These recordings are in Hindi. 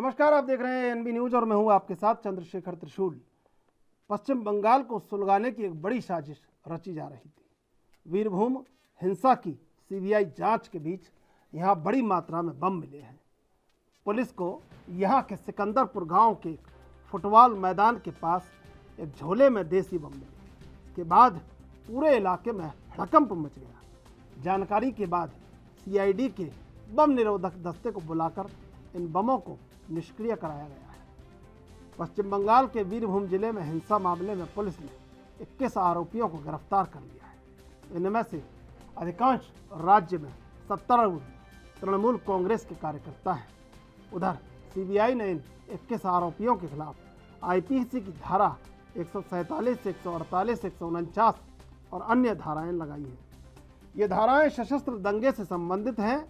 नमस्कार, आप देख रहे हैं एनबी न्यूज और मैं हूं आपके साथ चंद्रशेखर त्रिशूल। पश्चिम बंगाल को सुलगाने की एक बड़ी साजिश रची जा रही थी। वीरभूम हिंसा की सीबीआई जांच के बीच यहां बड़ी मात्रा में बम मिले हैं। पुलिस को यहां के सिकंदरपुर गांव के फुटबॉल मैदान के पास एक झोले में देसी बम मिले के बाद पूरे इलाके में हड़कंप मच गया। जानकारी के बाद सीआईडी के बम निरोधक दस्ते को बुलाकर इन बमों को निष्क्रिय कराया गया है। पश्चिम बंगाल के वीरभूम जिले में हिंसा मामले में पुलिस ने 21 आरोपियों को गिरफ्तार कर लिया है। इनमें से अधिकांश राज्य में सत्तारूढ़ तृणमूल कांग्रेस के कार्यकर्ता हैं। उधर सीबीआई ने इन 21 आरोपियों के खिलाफ आईपीसी की धारा 147, 148, 149 और अन्य धाराएं लगाई हैं। ये धाराएं सशस्त्र दंगे से संबंधित हैं।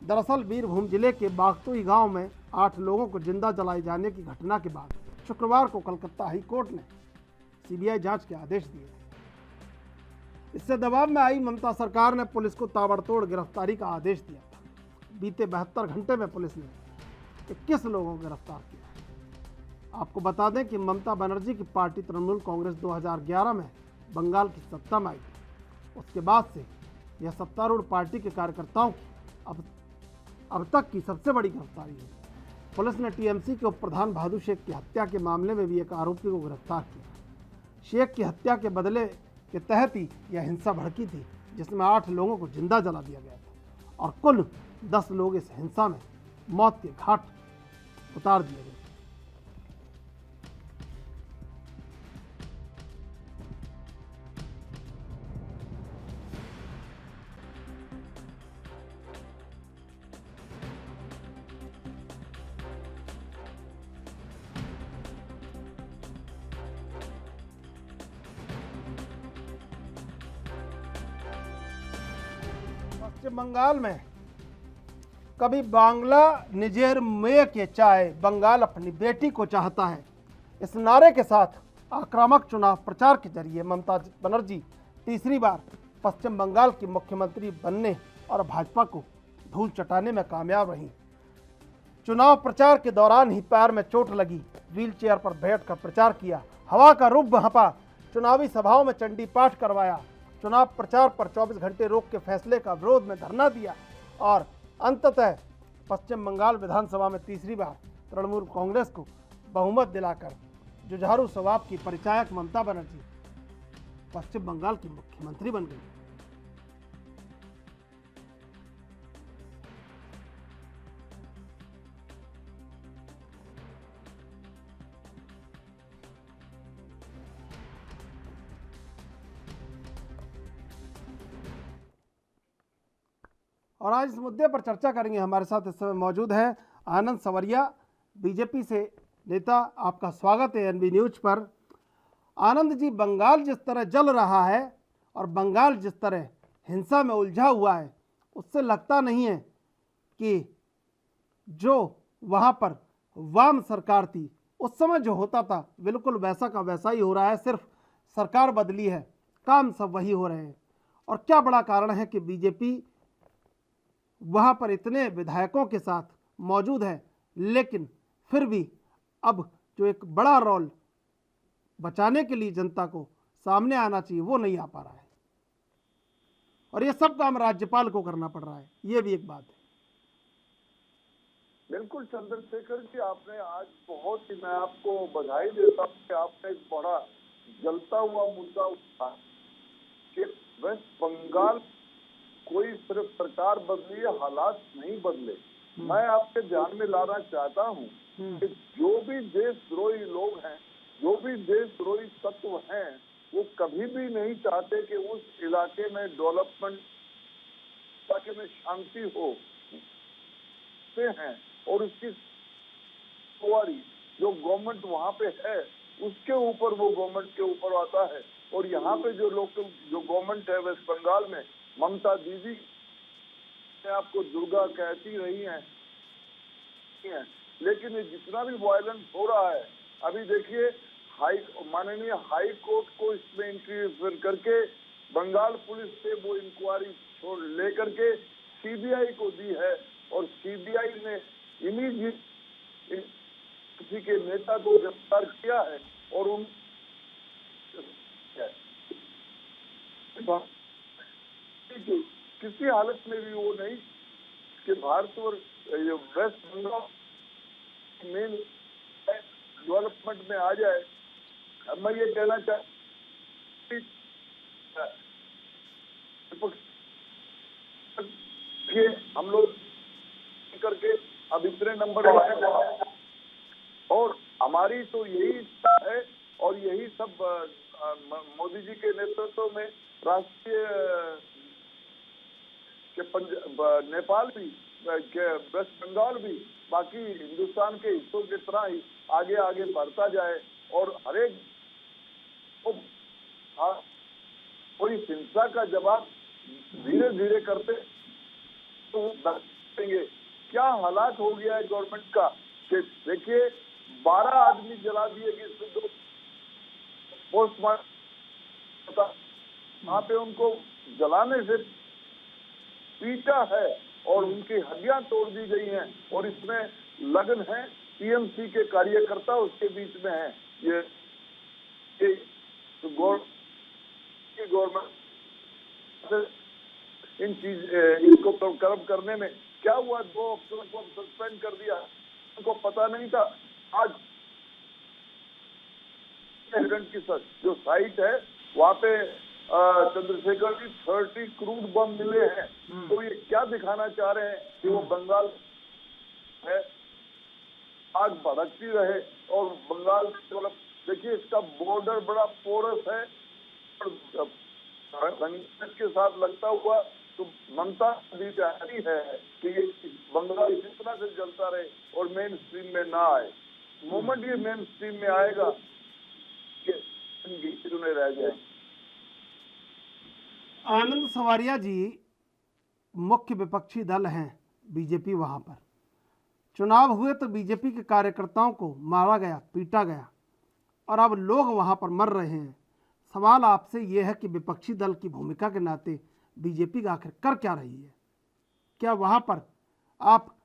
दरअसल वीरभूम जिले के बागतुई गांव में 8 लोगों को जिंदा जलाए जाने की घटना के बाद शुक्रवार को कलकत्ता हाई कोर्ट ने सीबीआई जांच के आदेश दिए। इससे दबाव में आई ममता सरकार ने पुलिस को ताबड़तोड़ गिरफ्तारी का आदेश दिया था। बीते 72 घंटे में पुलिस ने 21 लोगों को गिरफ्तार किया है। आपको बता दें कि ममता बनर्जी की पार्टी तृणमूल कांग्रेस 2011 में बंगाल की सत्ता में आई थी। उसके बाद से यह सत्तारूढ़ पार्टी के कार्यकर्ताओं की अब तक की सबसे बड़ी गिरफ्तारी है। पुलिस ने टीएमसी के उप प्रधान भादु शेख की हत्या के मामले में भी एक आरोपी को गिरफ्तार किया। शेख की हत्या के बदले के तहत ही यह हिंसा भड़की थी, जिसमें 8 लोगों को जिंदा जला दिया गया था और कुल 10 लोग इस हिंसा में मौत के घाट उतार दिए गए। पश्चिम बंगाल में कभी बांग्ला निजेर में के चाय बंगाल अपनी बेटी को चाहता है, इस नारे के साथ आक्रामक चुनाव प्रचार के जरिए ममता बनर्जी तीसरी बार पश्चिम बंगाल की मुख्यमंत्री बनने और भाजपा को धूल चटाने में कामयाब रही। चुनाव प्रचार के दौरान ही पैर में चोट लगी, व्हील चेयर पर बैठकर प्रचार किया, हवा का रुख हाँपा, चुनावी सभाओं में चंडी पाठ करवाया, चुनाव प्रचार पर 24 घंटे रोक के फैसले का विरोध में धरना दिया और अंततः पश्चिम बंगाल विधानसभा में तीसरी बार तृणमूल कांग्रेस को बहुमत दिलाकर जुझारू स्वभाव की परिचायक ममता बनर्जी पश्चिम बंगाल की मुख्यमंत्री बन गई। और आज इस मुद्दे पर चर्चा करेंगे। हमारे साथ इस समय मौजूद है आनंद सवरिया, बीजेपी से नेता। आपका स्वागत है एनबी न्यूज पर। आनंद जी, बंगाल जिस तरह जल रहा है और बंगाल जिस तरह हिंसा में उलझा हुआ है, उससे लगता नहीं है कि जो वहाँ पर वाम सरकार थी उस समय जो होता था बिल्कुल वैसा का वैसा ही हो रहा है, सिर्फ सरकार बदली है, काम सब वही हो रहे हैं। और क्या बड़ा कारण है कि बीजेपी वहाँ पर इतने विधायकों के साथ मौजूद है, लेकिन फिर भी अब जो एक बड़ा रोल बचाने के लिए जनता को सामने आना चाहिए वो नहीं आ पा रहा है और ये सब काम राज्यपाल को करना पड़ रहा है। ये भी एक बात है। बिल्कुल चंद्रशेखर जी, आपने आज बहुत ही, मैं आपको बधाई देता हूँ कि आपने एक बड़ा जलता हुआ मुद्दा उठाया कि वेस्ट बंगाल कोई सिर्फ सरकार बदली है, हालात नहीं बदले। मैं आपके ध्यान में लाना चाहता हूँ कि जो भी देशद्रोही लोग हैं, जो भी देशद्रोही तत्व हैं, वो कभी भी नहीं चाहते कि उस इलाके में डेवलपमेंट, इलाके में शांति हो हैं और उसकी जो गवर्नमेंट वहाँ पे है उसके ऊपर वो गवर्नमेंट के ऊपर आता है। और यहाँ पे जो लोकल जो गवर्नमेंट है वेस्ट बंगाल में, ममता दीदी आपको दुर्गा कहती रही हैं, लेकिन ये जितना भी वायलेंस हो रहा है, अभी देखिए माननीय हाई कोर्ट को इसमें इंटरफेयर करके बंगाल पुलिस से वो इंक्वायरी छोड़ लेकर के सीबीआई को दी है और सीबीआई ने इमीडिएट किसी के नेता को गिरफ्तार किया है और उन किसी हालत में भी वो नहीं कि भारत और वेस्ट बंगाल मेन डेवलपमेंट में आ जाए। मैं ये कहना चाहती कि हम लोग करके अब इतने नंबर और हमारी तो यही इच्छा है और यही सब मोदी जी के नेतृत्व में राष्ट्रीय के नेपाल भी के वेस्ट बंगाल भी बाकी हिंदुस्तान के हिस्सों की तरह ही आगे आगे बढ़ता जाए और हरेक कोई हिंसा का जवाब धीरे धीरे करते तो देंगे। क्या हालात हो गया है गवर्नमेंट का कि देखिए 12 आदमी जला दिए गए, पोस्टमार्टम वहां पे उनको जलाने से पीटा है और उनकी हड्डियां तोड़ दी गई हैं और इसमें लगन है टीएमसी के कार्यकर्ता उसके बीच में है। ये गवर्नमेंट इन चीज इनको कर्म करने में क्या हुआ, 2 अफसरों को सस्पेंड कर दिया, उनको पता नहीं था। आज की जो साइट है वहाँ पे चंद्रशेखर जी 30 क्रूड बम मिले हैं। तो ये क्या दिखाना चाह रहे हैं कि वो बंगाल है आग भड़कती रहे और बंगाल मतलब देखिए इसका बॉर्डर बड़ा पोरस है और के साथ लगता हुआ तो ममता भी चाहती है कि ये बंगाल इसी तरह से जलता रहे और मेन स्ट्रीम में ना आए। मोमेंट ये मेन स्ट्रीम में आएगा कि चुने रह जाए। आनंद सवारिया जी मुख्य विपक्षी दल हैं बीजेपी, वहां पर चुनाव हुए तो बीजेपी के कार्यकर्ताओं को मारा गया, पीटा गया और अब लोग वहां पर मर रहे हैं। सवाल आपसे यह है कि विपक्षी दल की भूमिका के नाते बीजेपी का आखिर कर क्या रही है? क्या वहां पर आप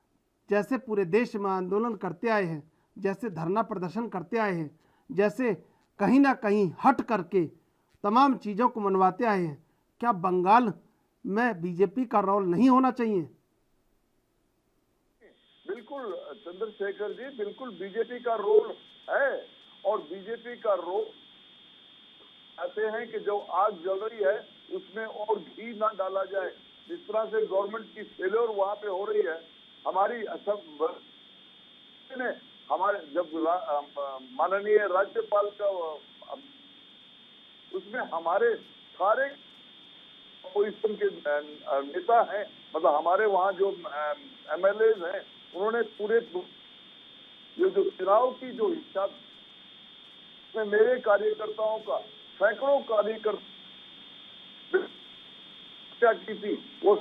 जैसे पूरे देश में आंदोलन करते आए हैं, जैसे धरना प्रदर्शन करते आए हैं, जैसे कहीं ना कहीं हट करके तमाम चीज़ों को मनवाते आए हैं, क्या बंगाल में बीजेपी का रोल नहीं होना चाहिए? बिल्कुल चंद्रशेखर जी, बिल्कुल बीजेपी का रोल है और बीजेपी का रोल ऐसे हैं कि जो आग जल रही है उसमें और घी ना डाला जाए। जिस तरह से गवर्नमेंट की फेलियर वहां पे हो रही है, हमारी असम ने हमारे जब माननीय राज्यपाल का उसमें हमारे सारे अपोजिशन के नेता हैं, मतलब हमारे वहाँ जो एमएलए हैं, उन्होंने पूरे ये जो चुनाव की जो हिस्सा में मेरे कार्यकर्ताओं का सैकड़ों कार्यकर्ता की थी वो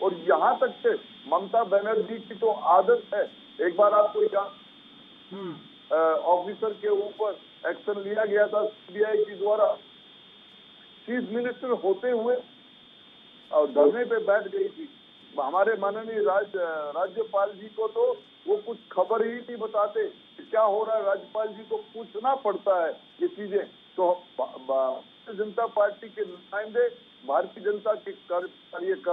और यहाँ तक से ममता बनर्जी की तो आदत है, एक बार आपको ऑफिसर के ऊपर एक्शन लिया गया था सीबीआई के द्वारा, चीफ मिनिस्टर होते हुए और धरने पे बैठ गई थी। हमारे माननीय राज्यपाल जी को तो वो कुछ खबर ही नहीं बताते क्या हो रहा है। राज्यपाल जी को पूछना पड़ता है ये चीजें। तो भारतीय जनता पार्टी के नुमाइंदे भारतीय जनता के कार्यकर्ता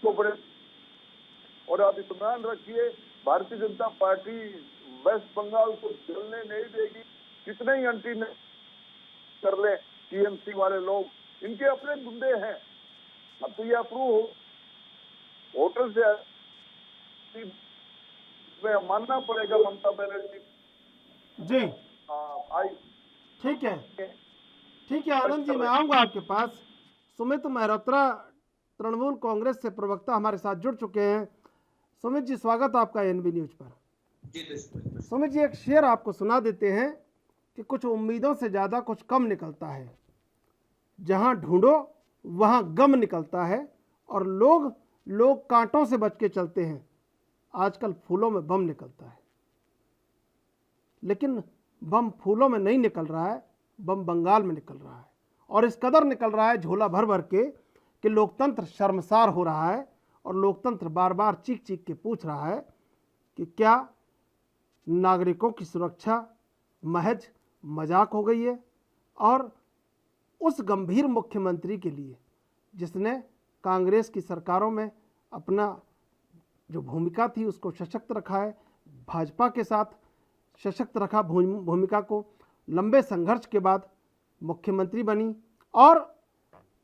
को बड़े और आप इत्मीनान रखिए, भारतीय जनता पार्टी वेस्ट बंगाल को जलने नहीं देगी। कितने ही एंटी कर ले टीएमसी वाले लोग, इनके अपने मुद्दे हैं। अब तो ये अप्रूव हो होटल से मानना पड़ेगा ममता बनर्जी जी। आई ठीक है, ठीक है आनंद जी, मैं आऊँगा आपके पास। सुमित मेहरोत्रा तृणमूल कांग्रेस से प्रवक्ता हमारे साथ जुड़ चुके हैं। सुमित जी, स्वागत आपका एनबी न्यूज पर। सुमित जी, एक शेर आपको सुना देते हैं कि कुछ उम्मीदों से ज़्यादा कुछ कम निकलता है, जहां ढूंढो वहां गम निकलता है और लोग कांटों से बच के चलते हैं। आजकल फूलों में बम निकलता है, लेकिन बम फूलों में नहीं निकल रहा है, बम बंगाल में निकल रहा है और इस कदर निकल रहा है झोला भर भर के कि लोकतंत्र शर्मसार हो रहा है और लोकतंत्र बार बार चीख चीख के पूछ रहा है कि क्या नागरिकों की सुरक्षा महज मजाक हो गई है। और उस गंभीर मुख्यमंत्री के लिए जिसने कांग्रेस की सरकारों में अपना जो भूमिका थी उसको सशक्त रखा है, भाजपा के साथ सशक्त रखा भूमिका को, लंबे संघर्ष के बाद मुख्यमंत्री बनी, और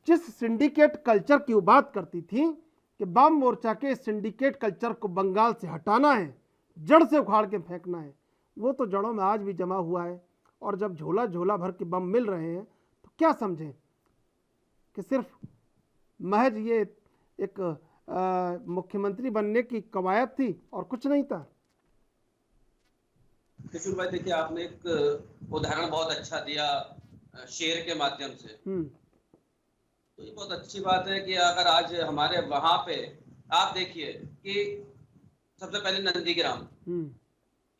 जिस सिंडिकेट कल्चर की वो बात करती थी कि वाम मोर्चा के सिंडिकेट कल्चर को बंगाल से हटाना है, जड़ से उखाड़ के फेंकना है, वो तो जड़ों में आज भी जमा हुआ है। और जब झोला झोला भर के बम मिल रहे हैं तो क्या समझें कि सिर्फ महज ये एक मुख्यमंत्री बनने की कवायद थी और कुछ नहीं था। त्रिशूल भाई, देखिए आपने एक उदाहरण बहुत अच्छा दिया शेर के माध्यम से। तो ये बहुत अच्छी बात है कि अगर आज हमारे वहां पे आप देखिए कि सबसे पहले नंदीग्राम,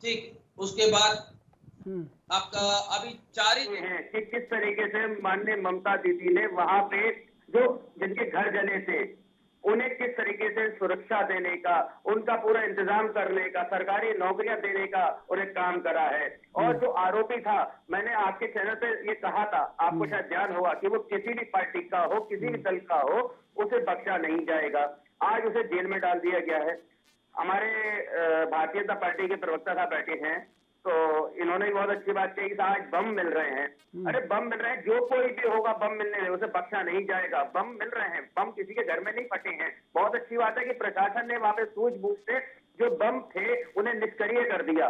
ठीक, उसके बाद आपका अभी 4 ही हैं कि किस तरीके से माननीय ममता दीदी ने वहां पे जो जिनके घर जले थे उन्हें किस तरीके से सुरक्षा देने का, उनका पूरा इंतजाम करने का, सरकारी नौकरियां देने का उन्हें काम करा है। और जो आरोपी था, मैंने आपके चैनल पे ये कहा था, आपको शायद ध्यान होगा कि वो किसी भी पार्टी का हो, किसी भी दल का हो, उसे बख्शा नहीं जाएगा। आज उसे जेल में डाल दिया गया है। हमारे भारतीय जनता पार्टी के प्रवक्ता साहब बैठे हैं, तो इन्होंने भी बहुत अच्छी बात कही कि आज बम मिल रहे हैं। अरे बम मिल रहे हैं, जो कोई भी होगा बम मिलने में उसे बख्शा नहीं जाएगा। बम मिल रहे हैं, बम किसी के घर में नहीं फटे हैं। बहुत अच्छी बात है कि प्रशासन ने वहां पे सूझबूझ से जो बम थे उन्हें निष्क्रिय कर दिया।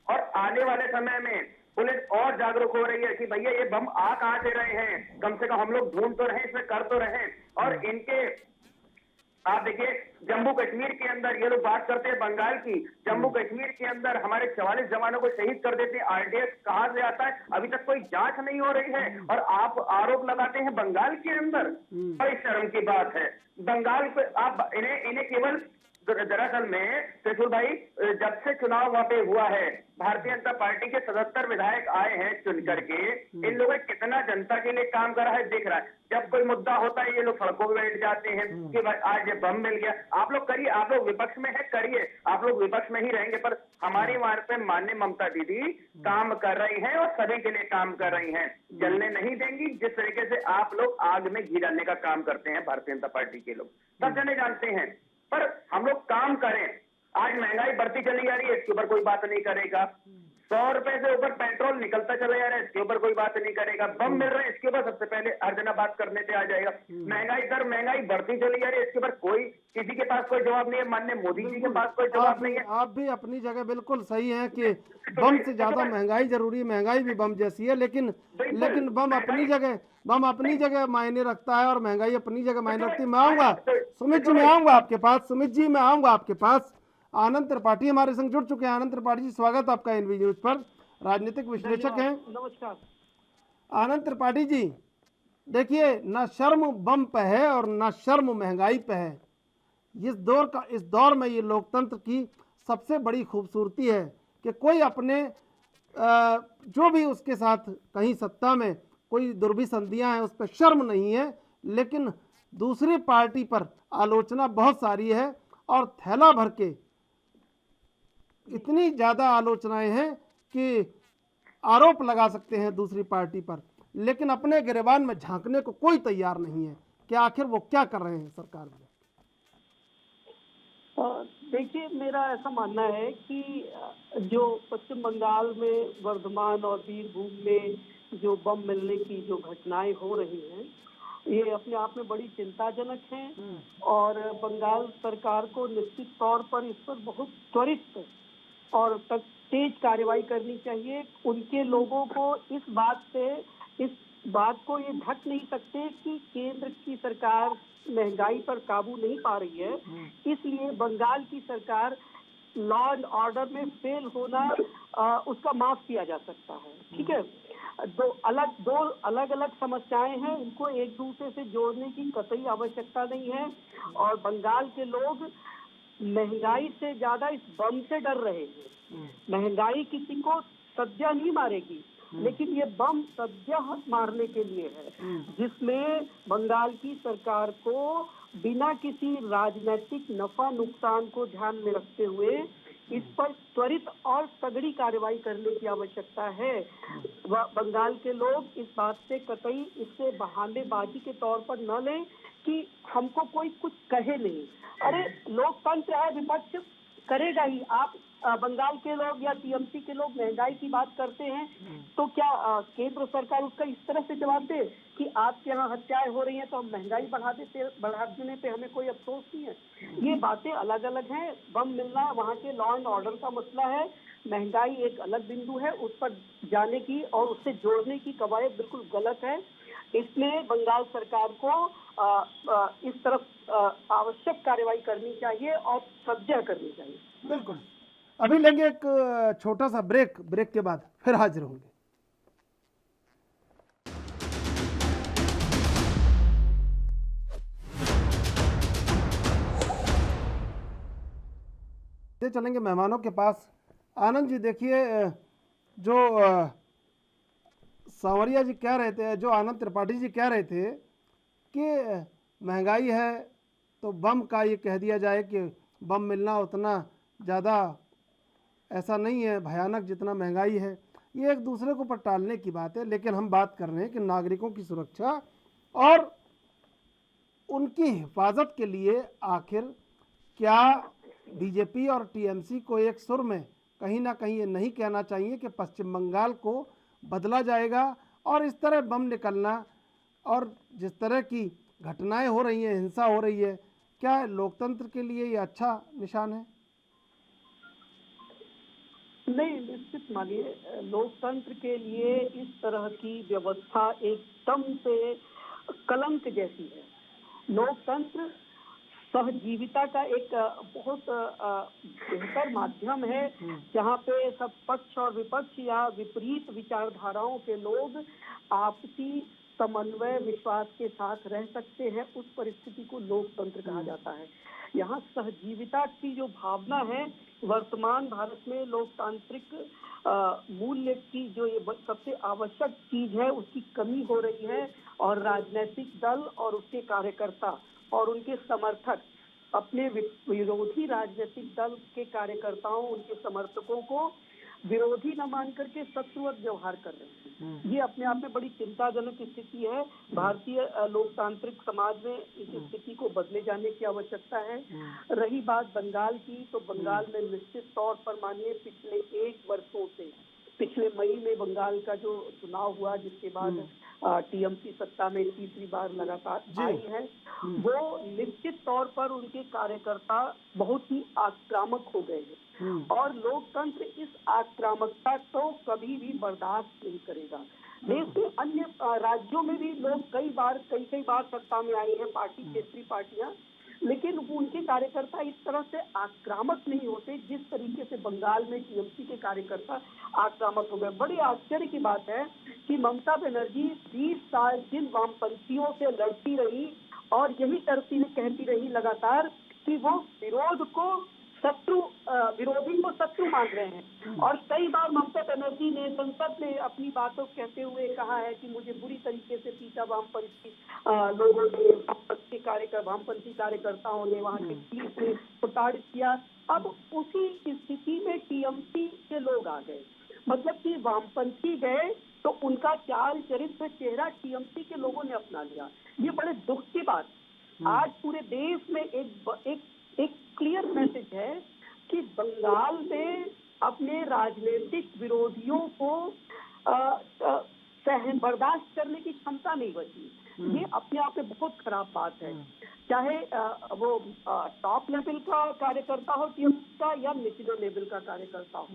और आने वाले समय में पुलिस और जागरूक हो रही है कि भैया ये बम आ कहां से रहे हैं, कम से कम हम लोग ढूंढ तो रहे, इसमें कर तो रहे। और इनके आप देखिए जम्मू कश्मीर के अंदर, ये लोग बात करते हैं बंगाल की, जम्मू कश्मीर के अंदर हमारे 44 जवानों को शहीद कर देते हैं। आरडीएक्स कहां से आता है, अभी तक कोई जांच नहीं हो रही है, और आप आरोप लगाते हैं बंगाल के अंदर। बड़ी शर्म की बात है। बंगाल पे आप इन्हें केवल, दरअसल में त्रिशूल भाई, जब से चुनाव वहां पे हुआ है, भारतीय जनता पार्टी के 77 विधायक आए हैं चुन करके, इन लोगों ने कितना जनता के लिए काम करा है दिख रहा है। जब कोई मुद्दा होता है ये लोग सड़कों पे बैठ जाते हैं कि भाई आज ये बम मिल गया। आप लोग करिए, आप लोग विपक्ष में है, करिए, आप लोग विपक्ष में ही रहेंगे, पर हमारी वहां पे माननीय ममता दीदी काम कर रही हैं और सभी के लिए काम कर रही हैं। जलने नहीं देंगी, जिस तरीके से आप लोग आग में घी डालने का काम करते हैं भारतीय जनता पार्टी के लोग, सब जने जानते हैं। पर हम लोग काम करें। आज महंगाई बढ़ती चली जा रही है, इसके ऊपर कोई बात नहीं करेगा। 100 रुपए से ऊपर पेट्रोल निकलता चला जा रहा है, इसके ऊपर कोई बात नहीं करेगा। बम मिल रहे हैं, इसके ऊपर सबसे पहले हर जना बात करने पे आ जाएगा। महंगाई बढ़ती चली जा रही है, इसके ऊपर कोई, किसी के पास कोई जवाब नहीं है। माननीय मोदी जी के पास कोई जवाब नहीं है। आप भी अपनी जगह बिल्कुल सही हैं कि बम से ज्यादा महंगाई जरूरी है, महंगाई भी बम जैसी है, लेकिन बम अपनी जगह मायने रखता है और महंगाई अपनी जगह मायने रखती है। मैं आऊंगा सुमित जी, मैं आऊंगा आपके पास, सुमित जी मैं आऊंगा आपके पास। आनंद त्रिपाठी हमारे संग जुड़ चुके हैं। आनंद त्रिपाठी जी, स्वागत आपका एनवी न्यूज पर, राजनीतिक विश्लेषक हैं। नमस्कार आनंद त्रिपाठी जी, देखिए, ना शर्म बम पे है और ना शर्म महंगाई पे है। इस दौर में ये लोकतंत्र की सबसे बड़ी खूबसूरती है कि कोई अपने जो भी उसके साथ कहीं सत्ता में कोई दुर्भिसंधियां हैं उस पर शर्म नहीं है, लेकिन दूसरी पार्टी पर आलोचना बहुत सारी है और थैला भर के इतनी ज़्यादा आलोचनाएं हैं कि आरोप लगा सकते हैं दूसरी पार्टी पर, लेकिन अपने गिरेबान में झांकने को कोई तैयार नहीं है कि आखिर वो क्या कर रहे हैं सरकार में। देखिए, मेरा ऐसा मानना है कि जो पश्चिम बंगाल में वर्धमान और बीरभूम में जो बम मिलने की जो घटनाएं हो रही हैं, ये अपने आप में बड़ी चिंताजनक हैं और बंगाल सरकार को निश्चित तौर पर इस पर बहुत त्वरित और तेज कार्रवाई करनी चाहिए। उनके लोगों को इस बात को ये ढक नहीं सकते कि केंद्र की सरकार महंगाई पर काबू नहीं पा रही है, इसलिए बंगाल की सरकार लॉ एंड ऑर्डर में फेल होना उसका माफ किया जा सकता है। ठीक है, दो अलग अलग समस्याएं हैं, इनको एक दूसरे से जोड़ने की कतई आवश्यकता नहीं है। और बंगाल के लोग महंगाई से ज्यादा इस बम से डर रहे हैं। महंगाई किसी को सद्या नहीं मारेगी, लेकिन ये बम सद्या मारने के लिए है, जिसमें बंगाल की सरकार को बिना किसी राजनीतिक नफा नुकसान को ध्यान में रखते हुए इस पर त्वरित और तगड़ी कार्रवाई करने की आवश्यकता है। बंगाल के लोग इस बात से कतई इससे बहानेबाजी के तौर पर न लें कि हमको कोई कुछ कहे नहीं। अरे लोकतंत्र है, विपक्ष करेगा ही। आप बंगाल के लोग या टीएमसी के लोग महंगाई की बात करते हैं तो क्या केंद्र सरकार उसका इस तरह से जवाब दे कि आपके यहाँ हत्याएं हो रही हैं तो हम महंगाई बढ़ा देने पे हमें कोई अफसोस नहीं है? ये बातें अलग अलग हैं। बम मिलना वहाँ के लॉ एंड ऑर्डर का मसला है, महंगाई एक अलग बिंदु है। उस पर जाने की और उससे जोड़ने की कवायद बिल्कुल गलत है। इसमें बंगाल सरकार को इस तरफ आवश्यक कार्रवाई करनी चाहिए और सज्जा करनी चाहिए। बिल्कुल। अभी लेंगे एक छोटा सा ब्रेक, ब्रेक के बाद फिर हाजिर होंगे। चलेंगे मेहमानों के पास। आनंद जी, देखिए जो सांवरिया जी कह रहे थे, जो आनंद त्रिपाठी जी कह रहे थे कि महंगाई है तो बम का ये कह दिया जाए कि बम मिलना उतना ज़्यादा ऐसा नहीं है भयानक जितना महंगाई है, ये एक दूसरे को पर टालने की बात है। लेकिन हम बात कर रहे हैं कि नागरिकों की सुरक्षा और उनकी हिफाजत के लिए आखिर क्या बीजेपी और टीएमसी को एक सुर में कहीं ना कहीं ये नहीं कहना चाहिए कि पश्चिम बंगाल को बदला जाएगा? और इस तरह बम निकलना और जिस तरह की घटनाएं हो रही हैं, हिंसा हो रही है, क्या लोकतंत्र के लिए ये अच्छा निशान है? नहीं, निश्चित मानिए लोकतंत्र के लिए इस तरह की व्यवस्था एकदम से कलंक जैसी है। लोकतंत्र सहजीविता का एक बहुत बेहतर माध्यम है जहाँ पे सब पक्ष और विपक्ष या विपरीत विचारधाराओं के लोग आपसी समन्वय विश्वास के साथ रह सकते हैं। उस परिस्थिति को लोकतंत्र कहा जाता है। यहाँ सहजीविता की जो भावना है, वर्तमान भारत में लोकतांत्रिक मूल्य की जो ये सबसे आवश्यक चीज है उसकी कमी हो रही है। और राजनीतिक दल और उसके कार्यकर्ता और उनके समर्थक अपने विरोधी राजनीतिक दल के कार्यकर्ताओं, उनके समर्थकों को विरोधी न मान करके शत्रुवत व्यवहार कर रहे हैं। ये अपने आप में बड़ी चिंताजनक स्थिति है। भारतीय लोकतांत्रिक समाज में इस स्थिति को बदले जाने की आवश्यकता है। रही बात बंगाल की, तो बंगाल में निश्चित तौर पर मानिए पिछले 1 वर्षों से, पिछले मई में बंगाल का जो चुनाव हुआ जिसके बाद टीएमसी सत्ता में तीसरी बार लगातार आई है, वो निश्चित तौर पर उनके कार्यकर्ता बहुत ही आक्रामक हो गए हैं और लोकतंत्र इस आक्रामकता को कभी भी बर्दाश्त नहीं करेगा। देश के अन्य राज्यों में भी लोग कई बार सत्ता में आई है पार्टी, क्षेत्रीय पार्टियां, लेकिन उनके कार्यकर्ता इस तरह से आक्रामक नहीं होते जिस तरीके से बंगाल में टीएमसी के कार्यकर्ता आक्रामक हो गए। बड़ी आश्चर्य की बात है कि ममता बनर्जी 20 साल जिन वामपंथियों से लड़ती रही और यही कहती रही लगातार कि वो विरोधी को शत्रु मान रहे हैं। और कई बार ममता बनर्जी ने संसद में अपनी बातों कहते हुए कहा है कि मुझे बुरी तरीके से पीटा वामपंथी लोगों ने, वामपंथी कार्यकर्ताओं ने, वहाँ के पुलिस ने प्रताड़ित किया। अब उसी स्थिति में टीएमसी के लोग आ गए, मतलब कि वामपंथी गए तो उनका चाल चरित्र चेहरा टीएमसी के लोगों ने अपना लिया। ये बड़े दुख की बात। आज पूरे देश में एक क्लियर मैसेज है कि बंगाल में अपने राजनीतिक विरोधियों को बर्दाश्त करने की क्षमता नहीं बची। ये अपने आप में बहुत खराब बात है, चाहे वो टॉप लेवल का कार्यकर्ता हो टीएमसी का या निचले लेवल का कार्यकर्ता हो।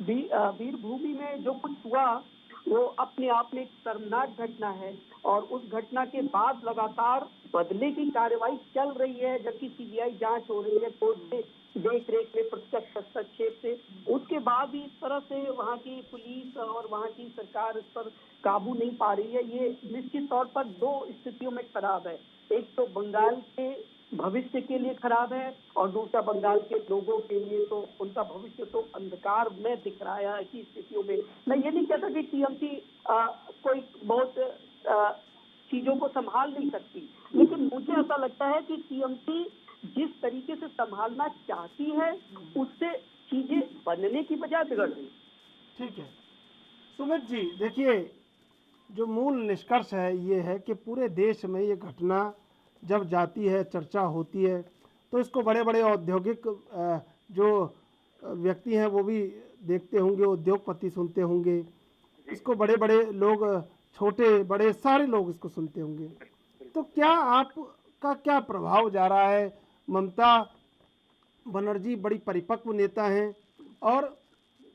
वीरभूमि में जो कुछ हुआ वो अपने आप में एक शर्मनाक घटना है और उस घटना के बाद लगातार बदले की कार्रवाई चल रही है, जबकि सीबीआई जांच हो रही है कोर्ट से देख रेख में प्रत्यक्ष हस्तक्षेप से। उसके बाद भी इस तरह से वहाँ की पुलिस और वहाँ की सरकार इस पर काबू नहीं पा रही है। ये निश्चित तौर पर 2 स्थितियों में खराब है। एक तो बंगाल के भविष्य के लिए खराब है और दूसरा बंगाल के लोगों के लिए तो उनका भविष्य तो अंधकार में दिख रहा है। ऐसी स्थितियों में मैं ये नहीं कहता कि टीएमसी कोई बहुत चीजों को संभाल नहीं सकती, लेकिन मुझे ऐसा लगता है कि टीएमसी जिस तरीके से संभालना चाहती है उससे चीजें बनने की बजाय बिगड़ रही। ठीक है सुमित जी, देखिए जो मूल निष्कर्ष है ये है कि पूरे देश में ये घटना जब जाती है, चर्चा होती है, तो इसको बड़े बड़े औद्योगिक जो व्यक्ति हैं वो भी देखते होंगे, उद्योगपति सुनते होंगे इसको, बड़े बड़े लोग, छोटे बड़े सारे लोग इसको सुनते होंगे। तो क्या आपका क्या प्रभाव जा रहा है? ममता बनर्जी बड़ी परिपक्व नेता हैं और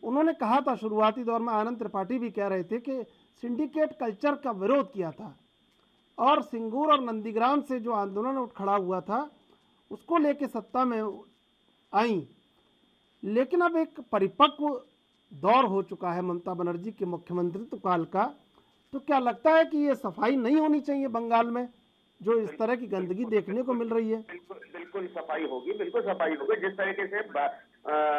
उन्होंने कहा था शुरुआती दौर में, आनंद त्रिपाठी भी कह रहे थे कि सिंडिकेट कल्चर का विरोध किया था और सिंगूर और नंदीग्राम से जो आंदोलन उठ खड़ा हुआ था उसको लेके सत्ता में आई। लेकिन अब एक परिपक्व दौर हो चुका है ममता बनर्जी के मुख्यमंत्रित्व काल का, तो क्या लगता है कि ये सफाई नहीं होनी चाहिए बंगाल में जो इस तरह की गंदगी देखने को मिल रही है? बिल्कुल बिल्कुल सफाई होगी, बिल्कुल सफाई होगी। जिस तरीके से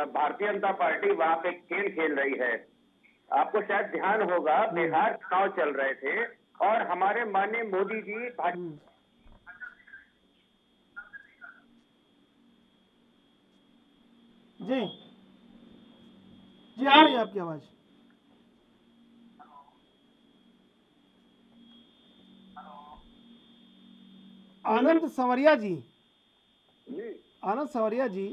भारतीय जनता पार्टी वहां पे खेल खेल रही है, आपको शायद ध्यान होगा बिहार चुनाव चल रहे थे और हमारे माननीय मोदी जी जी जी आ रही है आपकी आवाज। आनंद संवरिया जी, आनंद संवरिया जी,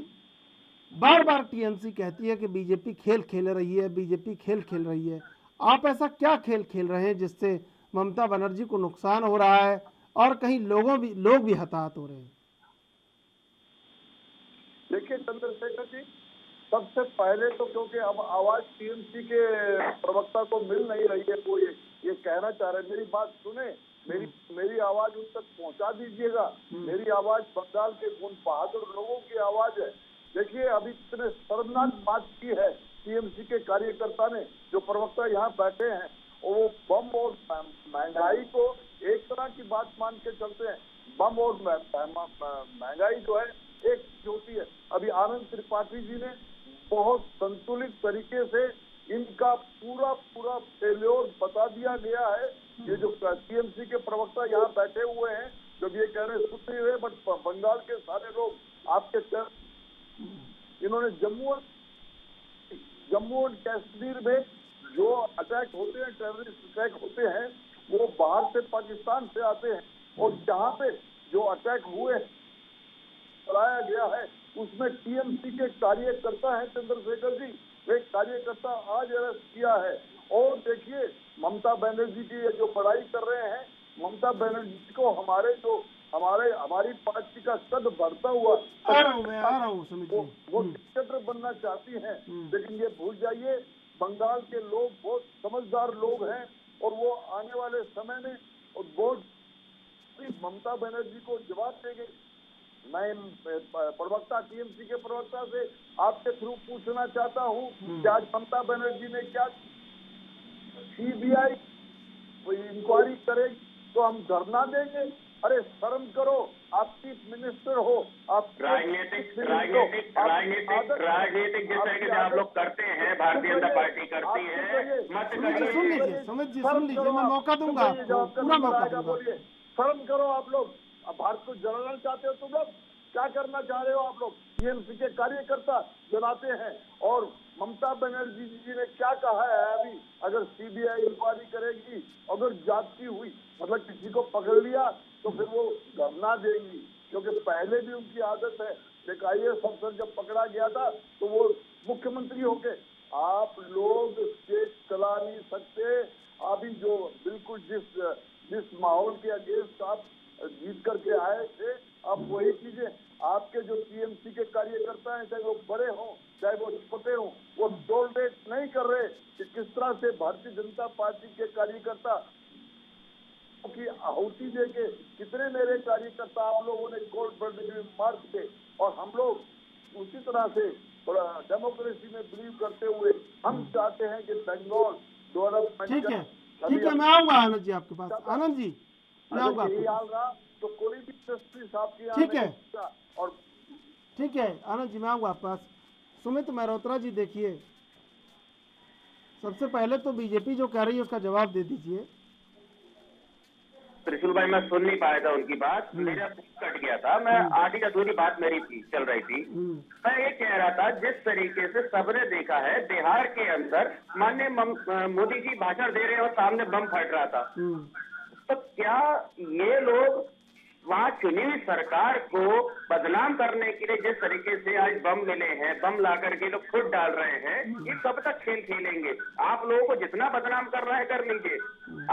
बार बार टीएमसी कहती है कि बीजेपी खेल खेल रही है, बीजेपी खेल खेल रही है। आप ऐसा क्या खेल खेल रहे हैं जिससे ममता बनर्जी को नुकसान हो रहा है और कहीं लोग भी हताहत हो रहे हैं? देखिए चंद्रशेखर जी, सबसे पहले तो क्योंकि अब आवाज टीएमसी के प्रवक्ता को मिल नहीं रही है, वो ये कहना चाह रहे हैं, मेरी बात सुने, मेरी आवाज उन तक पहुंचा दीजिएगा। मेरी आवाज बंगाल के उन बहादुर लोगों की आवाज है। देखिए अभी इतने शर्मनाक बात की है टीएमसी के कार्यकर्ता ने, जो प्रवक्ता यहाँ बैठे हैं, और वो बम और महंगाई को एक तरह की बात मान के चलते हैं। बम और महंगाई जो है एक होती है। अभी आनंद त्रिपाठी जी ने बहुत संतुलित तरीके से इनका पूरा फेल्योर बता दिया गया है। ये जो टीएमसी के प्रवक्ता यहाँ बैठे हुए हैं, जब ये कह रहे हैं सुन नहीं रहे, बट बंगाल के सारे लोग आपके इन्होंने जम्मू और कश्मीर में जो अटैक होते हैं, टेररिस्ट अटैक होते हैं, वो बाहर से पाकिस्तान से आते हैं, और जहाँ पे जो अटैक हुए कराया गया है उसमें टीएमसी के कार्यकर्ता है चंद्रशेखर जी, एक कार्यकर्ता आज अरेस्ट किया है। और देखिए ममता बनर्जी की ये जो बड़ाई कर रहे हैं, ममता बनर्जी को हमारी पार्टी का कद बढ़ता हुआ आ रहा हूँ सुमित जी, वो डिक्टेटर बनना चाहती हैं। लेकिन ये भूल जाइए बंगाल के लोग बहुत समझदार लोग हैं और वो आने वाले समय में वोट ममता बनर्जी को जवाब देंगे। मैं प्रवक्ता टीएमसी के प्रवक्ता से आपके थ्रू पूछना चाहता हूँ कि आज ममता बनर्जी ने क्या, सीबीआई इंक्वायरी करेगी तो हम धरना देंगे? अरे शर्म करो, आप चीफ मिनिस्टर हो, आप राजनीतिक जिस तरीके से आप लोग करते हैं, भारतीय जनता पार्टी करती है, मत करिए। सुन लीजिए सुमित जी, सुन लीजिए, मैं मौका दूंगा आपको, पूरा मौका दूंगा। शर्म करो आप लोग, अब भारत को जलाना चाहते हो तुम लोग, क्या करना चाह रहे हो आप लोग? टीएमसी के कार्यकर्ता जलाते हैं। और ममता बनर्जी जी ने क्या कहा है अभी, अगर सीबीआई इंक्वायरी करेगी, अगर जांच हुई, मतलब किसी को पकड़ लिया तो फिर वो धरना देंगी, क्योंकि पहले भी उनकी आदत है। एक IAS अफसर जब पकड़ा गया था तो वो मुख्यमंत्री होके, आप लोग स्टेट चला नहीं सकते। अभी जो बिल्कुल जिस माहौल के अगेंस्ट आप जीत करके आए थे, आप वही चीजें आपके जो टीएमसी के कार्यकर्ता हैं, चाहे वो बड़े हों चाहे वो छोटे हों, वो टॉलरेट नहीं कर रहे कि किस तरह से भारतीय जनता पार्टी के कार्यकर्ता की आहुति देके कितने मेरे कार्यकर्ता आप लोगों ने कोर्ट पर मार्च पे, और हम लोग उसी तरह से डेमोक्रेसी में बिलीव करते हुए हम चाहते हैं कि बंगाल द्वारा। ठीक है, मैं आऊंगा आनंद जी आपके पास। आनंद जी मैं आऊंगा आपके पास, तो कोई भी जस्टिस आपके यहाँ ठीक है, और ठीक है आनंद जी मैं आऊंगा आपके पास। सुमित मेहरोत्रा जी, देखिए सबसे पहले तो बीजेपी जो कह रही है उसका जवाब दे दीजिए। त्रिशूल भाई, मैं सुन नहीं पाया था उनकी बात, मेरा कट गया था, मैं आधी अधूरी बात मेरी थी चल रही थी। मैं ये कह रहा था, जिस तरीके से सबने देखा है बिहार के अंदर माननीय मोदी जी भाषण दे रहे और सामने बम फट रहा था, तो क्या ये लोग वहाँ चुनी हुई सरकार को बदनाम करने के लिए जिस तरीके से आज बम मिले हैं, बम ला करके लोग खुद डाल रहे हैं, ये कब तक खेल खेलेंगे? आप लोगों को जितना बदनाम कर रहा है कर लीजिए,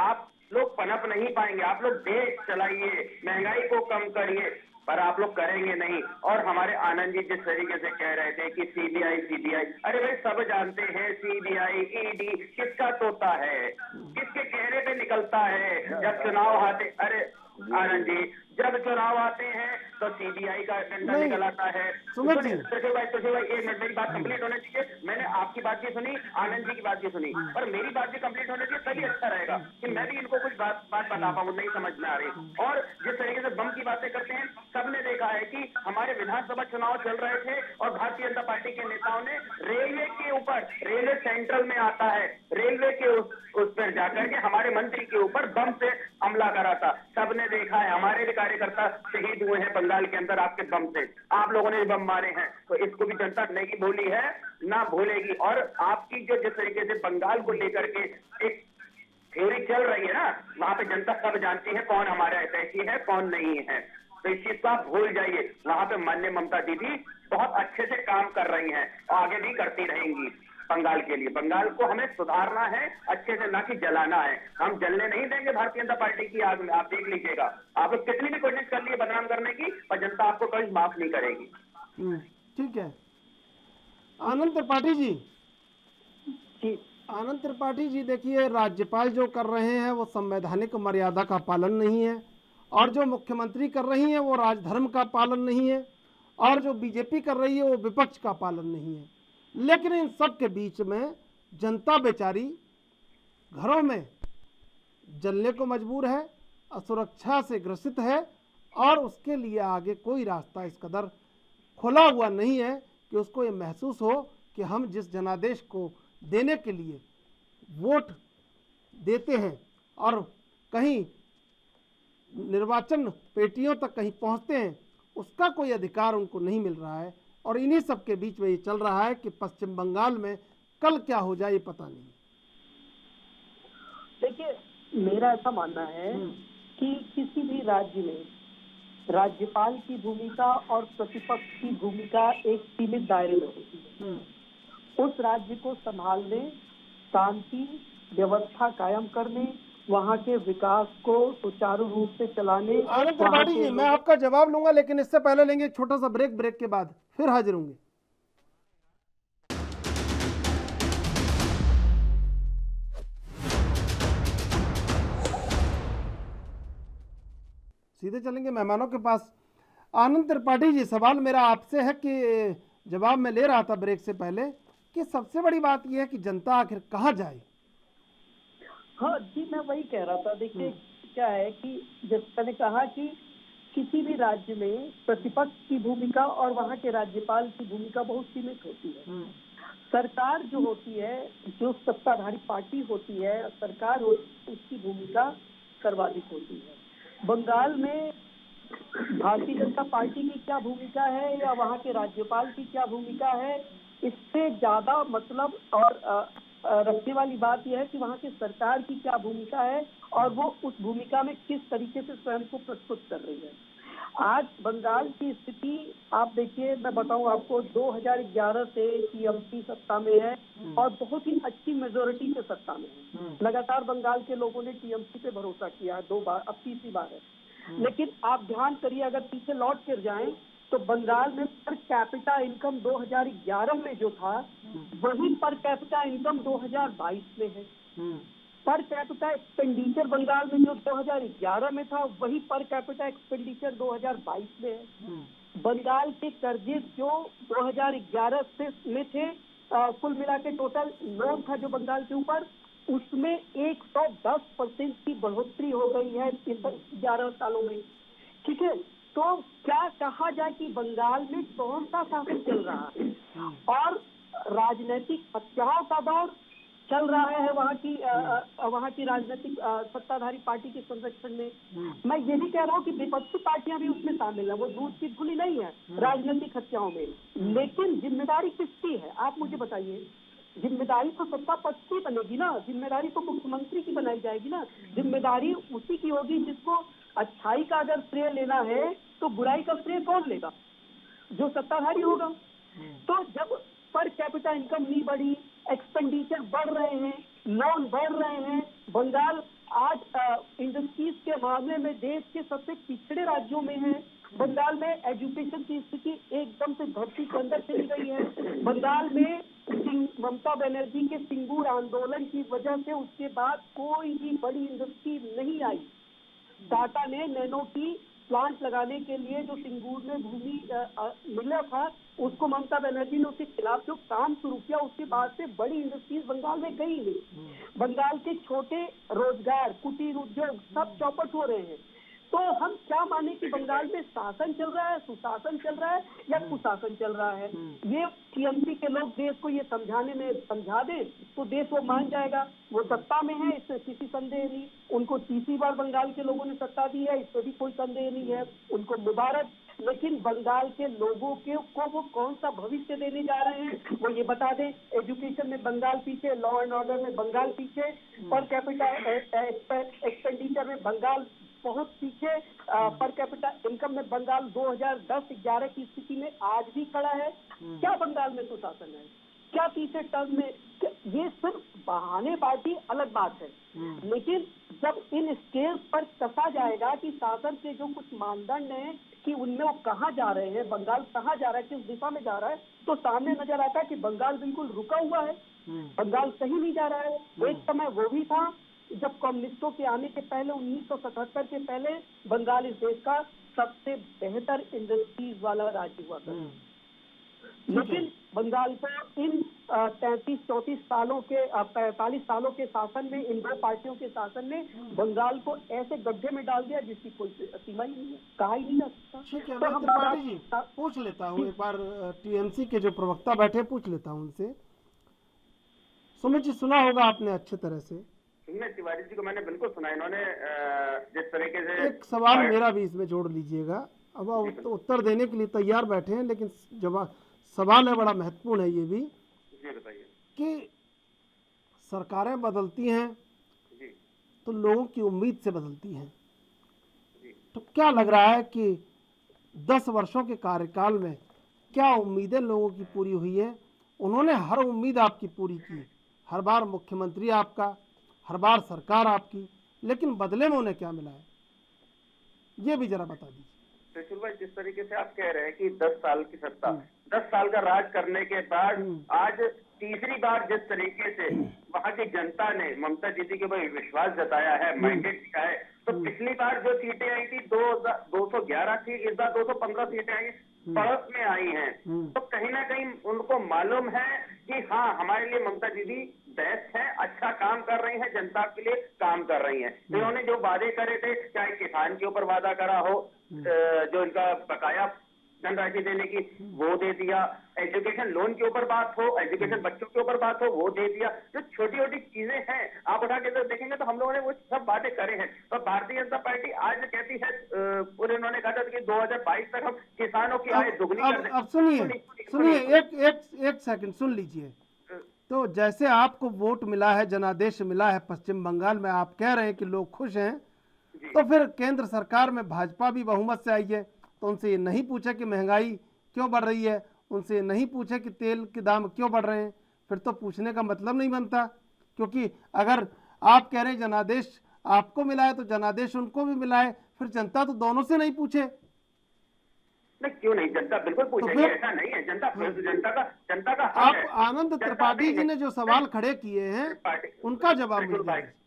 आप लोग पनप नहीं पाएंगे। आप लोग देश चलाइए, महंगाई को कम करिए, पर आप लोग करेंगे नहीं। और हमारे आनंद जी जिस तरीके से कह रहे थे कि सीबीआई, अरे भाई सब जानते हैं सीबीआई ईडी किसका तोता है, किसके चेहरे पे निकलता है जब चुनाव आते। अरे आनंद जी, जब चुनाव आते हैं तो सीबीआई का डंडा निकल आता है। सुमित जी, त्रिशूल भाई 1 मिनट, मेरी बात कंप्लीट होने दीजिए। मैंने आपकी बात भी सुनी, आनंद जी की बात भी सुनी, पर मेरी बात भी कंप्लीट होने दीजिए, तभी अच्छा रहेगा कि मैं भी इनको कुछ बात बता पाऊँ, नहीं समझ में आ रही। और जिस तरीके से बम की बातें करते हैं, सबने देखा है कि हमारे विधानसभा चुनाव चल रहे थे और भारतीय जनता पार्टी के नेताओं ने रेलवे के ऊपर, रेलवे सेंट्रल में आता है, रेलवे के उस पर जाकर के हमारे मंत्री के ऊपर बम से हमला करा था। सबने देखा है, हमारे भी कार्यकर्ता शहीद हुए हैं बंगाल के अंदर आपके बम से, आप लोगों ने बम मारे हैं, तो इसको भी जनता नहीं भूली है, ना भूलेगी। और आपकी जो जिस तरीके से बंगाल को लेकर के एक थ्योरी चल रही है ना, वहां पे जनता सब जानती है कौन हमारा हितैषी है कौन नहीं है, तो इस चीज को आप भूल जाइए। वहां पे माननीय ममता दीदी बहुत अच्छे से काम कर रही हैं और आगे भी करती रहेंगी बंगाल के लिए। बंगाल को हमें सुधारना है अच्छे से, ना कि जलाना है। हम जलने नहीं देंगे भारतीय जनता पार्टी की आग में, आप देख लीजिएगा। आप लोग कितनी भी कोशिश कर लिए बदनाम करने की, पर जनता आपको कभी माफ नहीं करेगी। ठीक है। आनंद त्रिपाठी जी, जी आनंद त्रिपाठी जी, देखिए राज्यपाल जो कर रहे हैं वो संवैधानिक मर्यादा का पालन नहीं है, और जो मुख्यमंत्री कर रही हैं वो राजधर्म का पालन नहीं है, और जो बीजेपी कर रही है वो विपक्ष का पालन नहीं है। लेकिन इन सब के बीच में जनता बेचारी घरों में जलने को मजबूर है, असुरक्षा से ग्रसित है, और उसके लिए आगे कोई रास्ता इस कदर खुला हुआ नहीं है कि उसको ये महसूस हो कि हम जिस जनादेश को देने के लिए वोट देते हैं और कहीं निर्वाचन पेटियों तक कहीं पहुंचते हैं, उसका कोई अधिकार उनको नहीं मिल रहा है। और इन्हीं सब के बीच में ये चल रहा है कि पश्चिम बंगाल में कल क्या हो जाए ये पता नहीं। देखिए, मेरा ऐसा मानना है कि किसी भी राज्य में राज्यपाल की भूमिका और प्रतिपक्ष की भूमिका एक सीमित दायरे में होती है। उस राज्य को संभालने, शांति व्यवस्था कायम करने, वहाँ के विकास को सुचारू रूप से चलाने। आनंद त्रिपाठी जी, मैं आपका जवाब लूंगा, लेकिन इससे पहले लेंगे एक छोटा सा ब्रेक। ब्रेक के बाद फिर हाजिर होंगे। सीधे चलेंगे मेहमानों के पास। आनंद त्रिपाठी जी, सवाल मेरा आपसे है कि जवाब मैं ले रहा था ब्रेक से पहले कि सबसे बड़ी बात यह है कि जनता आखिर कहाँ जाए। हाँ जी, मैं वही कह रहा था। देखिए क्या है कि जब मैंने कहा कि किसी भी राज्य में प्रतिपक्ष की भूमिका और वहाँ के राज्यपाल की भूमिका बहुत सीमित होती है। सरकार जो होती है, जो सत्ताधारी पार्टी होती है, सरकार उसकी भूमिका सर्वाधिक होती है। बंगाल में भारतीय जनता पार्टी की क्या भूमिका है या वहाँ के राज्यपाल की क्या भूमिका है, इससे ज्यादा मतलब और रखने वाली बात यह है कि वहाँ की सरकार की क्या भूमिका है और वो उस भूमिका में किस तरीके से स्वयं को प्रस्तुत कर रही है। आज बंगाल की स्थिति आप देखिए, मैं बताऊं आपको, 2011 से टीएमसी सत्ता में है और बहुत ही अच्छी मेजोरिटी से सत्ता में है। लगातार बंगाल के लोगों ने टीएमसी पे भरोसा किया है 2 बार, अब तीसरी बार है। लेकिन आप ध्यान करिए, अगर पीछे लौट कर जाएं तो बंगाल में पर कैपिटा इनकम 2011 में जो था वही पर कैपिटा इनकम 2022 में है। पर कैपिटा एक्सपेंडिचर बंगाल में जो 2011 में था वही पर कैपिटा एक्सपेंडिचर 2022 में है। बंगाल के कर्जे जो 2011 से में थे, कुल मिला के टोटल लोन था जो बंगाल के ऊपर, उसमें 110% की बढ़ोतरी हो गई है इन 11 सालों में। ठीक है, तो क्या कहा जाए कि बंगाल में कौन सा शासन चल रहा है? और राजनीतिक हत्याओं का दौर, चल रहा है वहाँ की राजनीतिक सत्ताधारी पार्टी के संरक्षण में। मैं ये भी कह रहा हूँ कि विपक्षी पार्टियां भी उसमें शामिल है, वो दूध की धुली नहीं है राजनीतिक हत्याओं में। लेकिन जिम्मेदारी किसकी है आप मुझे बताइए? जिम्मेदारी तो सत्ता पक्ष की बनेगी ना, जिम्मेदारी तो मुख्यमंत्री की बनाई जाएगी ना। जिम्मेदारी उसी की होगी जिसको अच्छाई का अगर श्रेय लेना है तो बुराई का श्रेय कौन लेगा? जो सत्ताधारी होगा। तो जब पर कैपिटा इनकम नहीं बढ़ी, एक्सपेंडिचर बढ़ रहे हैं, लोन बढ़ रहे हैं, बंगाल आज इंडस्ट्रीज के मामले में देश के सबसे पिछड़े राज्यों में है। बंगाल में एजुकेशन की स्थिति एकदम से धरती के अंदर चली गई है। बंगाल में ममता बनर्जी के सिंगूर आंदोलन की वजह से उसके बाद कोई भी बड़ी इंडस्ट्री नहीं आई। टाटा ने नैनो की प्लांट लगाने के लिए जो सिंगूर में भूमि मिला था, उसको ममता बनर्जी ने उसके खिलाफ जो काम शुरू किया, उसके बाद से बड़ी इंडस्ट्रीज बंगाल में गई नहीं। बंगाल के छोटे रोजगार, कुटीर उद्योग सब चौपट हो रहे हैं। तो हम क्या माने कि बंगाल में शासन चल रहा है, सुशासन चल रहा है या कुशासन चल रहा है? ये टीएमसी के लोग देश को ये समझाने में समझा दें तो देश वो मान जाएगा। वो सत्ता में है, इससे किसी संदेह नहीं। उनको तीसरी बार बंगाल के लोगों ने सत्ता दी है, इससे भी कोई संदेह नहीं है, उनको मुबारक। लेकिन बंगाल के लोगों को वो कौन सा भविष्य देने जा रहे हैं वो ये बता दें। एजुकेशन में बंगाल पीछे, लॉ एंड ऑर्डर में बंगाल पीछे, पर कैपिटा एक्सपेंडिचर में बंगाल बहुत पीछे, पर कैपिटा इनकम में बंगाल 2010-11 की स्थिति में आज भी खड़ा है। क्या बंगाल में सुशासन है? क्या तीसरे टर्म में? ये सिर्फ बहानेबाजी अलग बात है, लेकिन जब इन स्केल पर कसा जाएगा कि शासन के जो कुछ मानदंड हैं कि उनमें वो कहाँ जा रहे हैं, बंगाल कहाँ जा रहा है, किस दिशा में जा रहा है, तो सामने नजर आता है कि बंगाल बिल्कुल रुका हुआ है, बंगाल कहीं नहीं जा रहा है। एक समय वो भी था जब कम्युनिस्टों के आने के पहले 1977 के पहले बंगाल इस देश का सबसे बेहतर इंडस्ट्रीज वाला राज्य हुआ था। लेकिन बंगाल को इन 33-34 सालों के 45 सालों के शासन में, इन दो पार्टियों के शासन ने बंगाल को ऐसे गड्ढे में डाल दिया जिसकी कोई सीमा ही नहीं है, कहा ही नहीं जा सकता। ठीक है, मैं त्रिपाठी जी पूछ लेता हूँ एक बार, टीएमसी के जो प्रवक्ता बैठे पूछ लेता हूँ उनसे। सुमित जी, सुना होगा आपने अच्छे तरह से। तिवारी जी को मैंने बिल्कुल सुना। इन्होंने जिस तरीके से एक सवाल मेरा भी इसमें जोड़ लीजिएगा। अब उत्तर देने के लिए तैयार बैठे हैं, लेकिन जवाब सवाल है बड़ा महत्वपूर्ण है ये भी। जी बताइए। कि सरकारें बदलती हैं तो लोगों की उम्मीद से बदलती हैं। तो क्या लग रहा है कि 10 वर्षों के कार्यकाल में क्या उम्मीदें लोगों की पूरी हुई है? उन्होंने हर उम्मीद आपकी पूरी की, हर बार मुख्यमंत्री आपका, हर बार सरकार आपकी, लेकिन बदले में उन्हें क्या मिला है, ये भी जरा बता दीजिए। त्रिशूल भाई, जिस तरीके से आप कह रहे हैं कि 10 साल की सत्ता, 10 साल का राज करने के बाद आज तीसरी बार जिस तरीके से वहाँ की जनता ने ममता दीदी के ऊपर विश्वास जताया है, मैंडेट दिया है, तो पिछली बार जो सीटें आई थी 211 थी, इस बार 215 सीटें आई, पड़ोस में आई हैं। तो कहीं ना कहीं उनको मालूम है कि हाँ, हमारे लिए ममता दीदी बेस्ट है, अच्छा काम कर रही है, जनता के लिए काम कर रही है। इन्होंने जो वादे करे थे, चाहे किसान के ऊपर वादा करा हो, जो इनका बकाया धनराशि देने की, वो दे दिया। एजुकेशन लोन के ऊपर बात हो, एजुकेशन बच्चों के ऊपर बात हो, वो दे दिया। जो छोटी छोटी चीजें हैं आप उठा के देखेंगे तो हम लोगों ने वो सब बातें करे हैं। और भारतीय जनता पार्टी आज कहती है, उन्होंने कहा था कि 2022 तक हम किसानों की आय दुगनी कर देंगे। अब सुनिए एक सेकंड सुन लीजिए। तो जैसे आपको वोट मिला है, जनादेश मिला है पश्चिम बंगाल में, आप कह रहे हैं कि लोग खुश हैं, तो फिर केंद्र सरकार में भाजपा भी बहुमत से आई है, तो उनसे ये नहीं पूछे कि महंगाई क्यों बढ़ रही है, उनसे नहीं पूछे कि तेल के दाम क्यों बढ़ रहे हैं? फिर तो पूछने का मतलब नहीं बनता, क्योंकि अगर आप कह रहे हैं जनादेश आपको मिला है तो जनादेश उनको भी मिला है, फिर जनता तो दोनों से नहीं पूछे। नहीं, क्यों नहीं, जनता बिल्कुल पूछेगी, ऐसा नहीं है। जनता का आप आनंद त्रिपाठी जी ने जो सवाल खड़े किए हैं उनका जवाब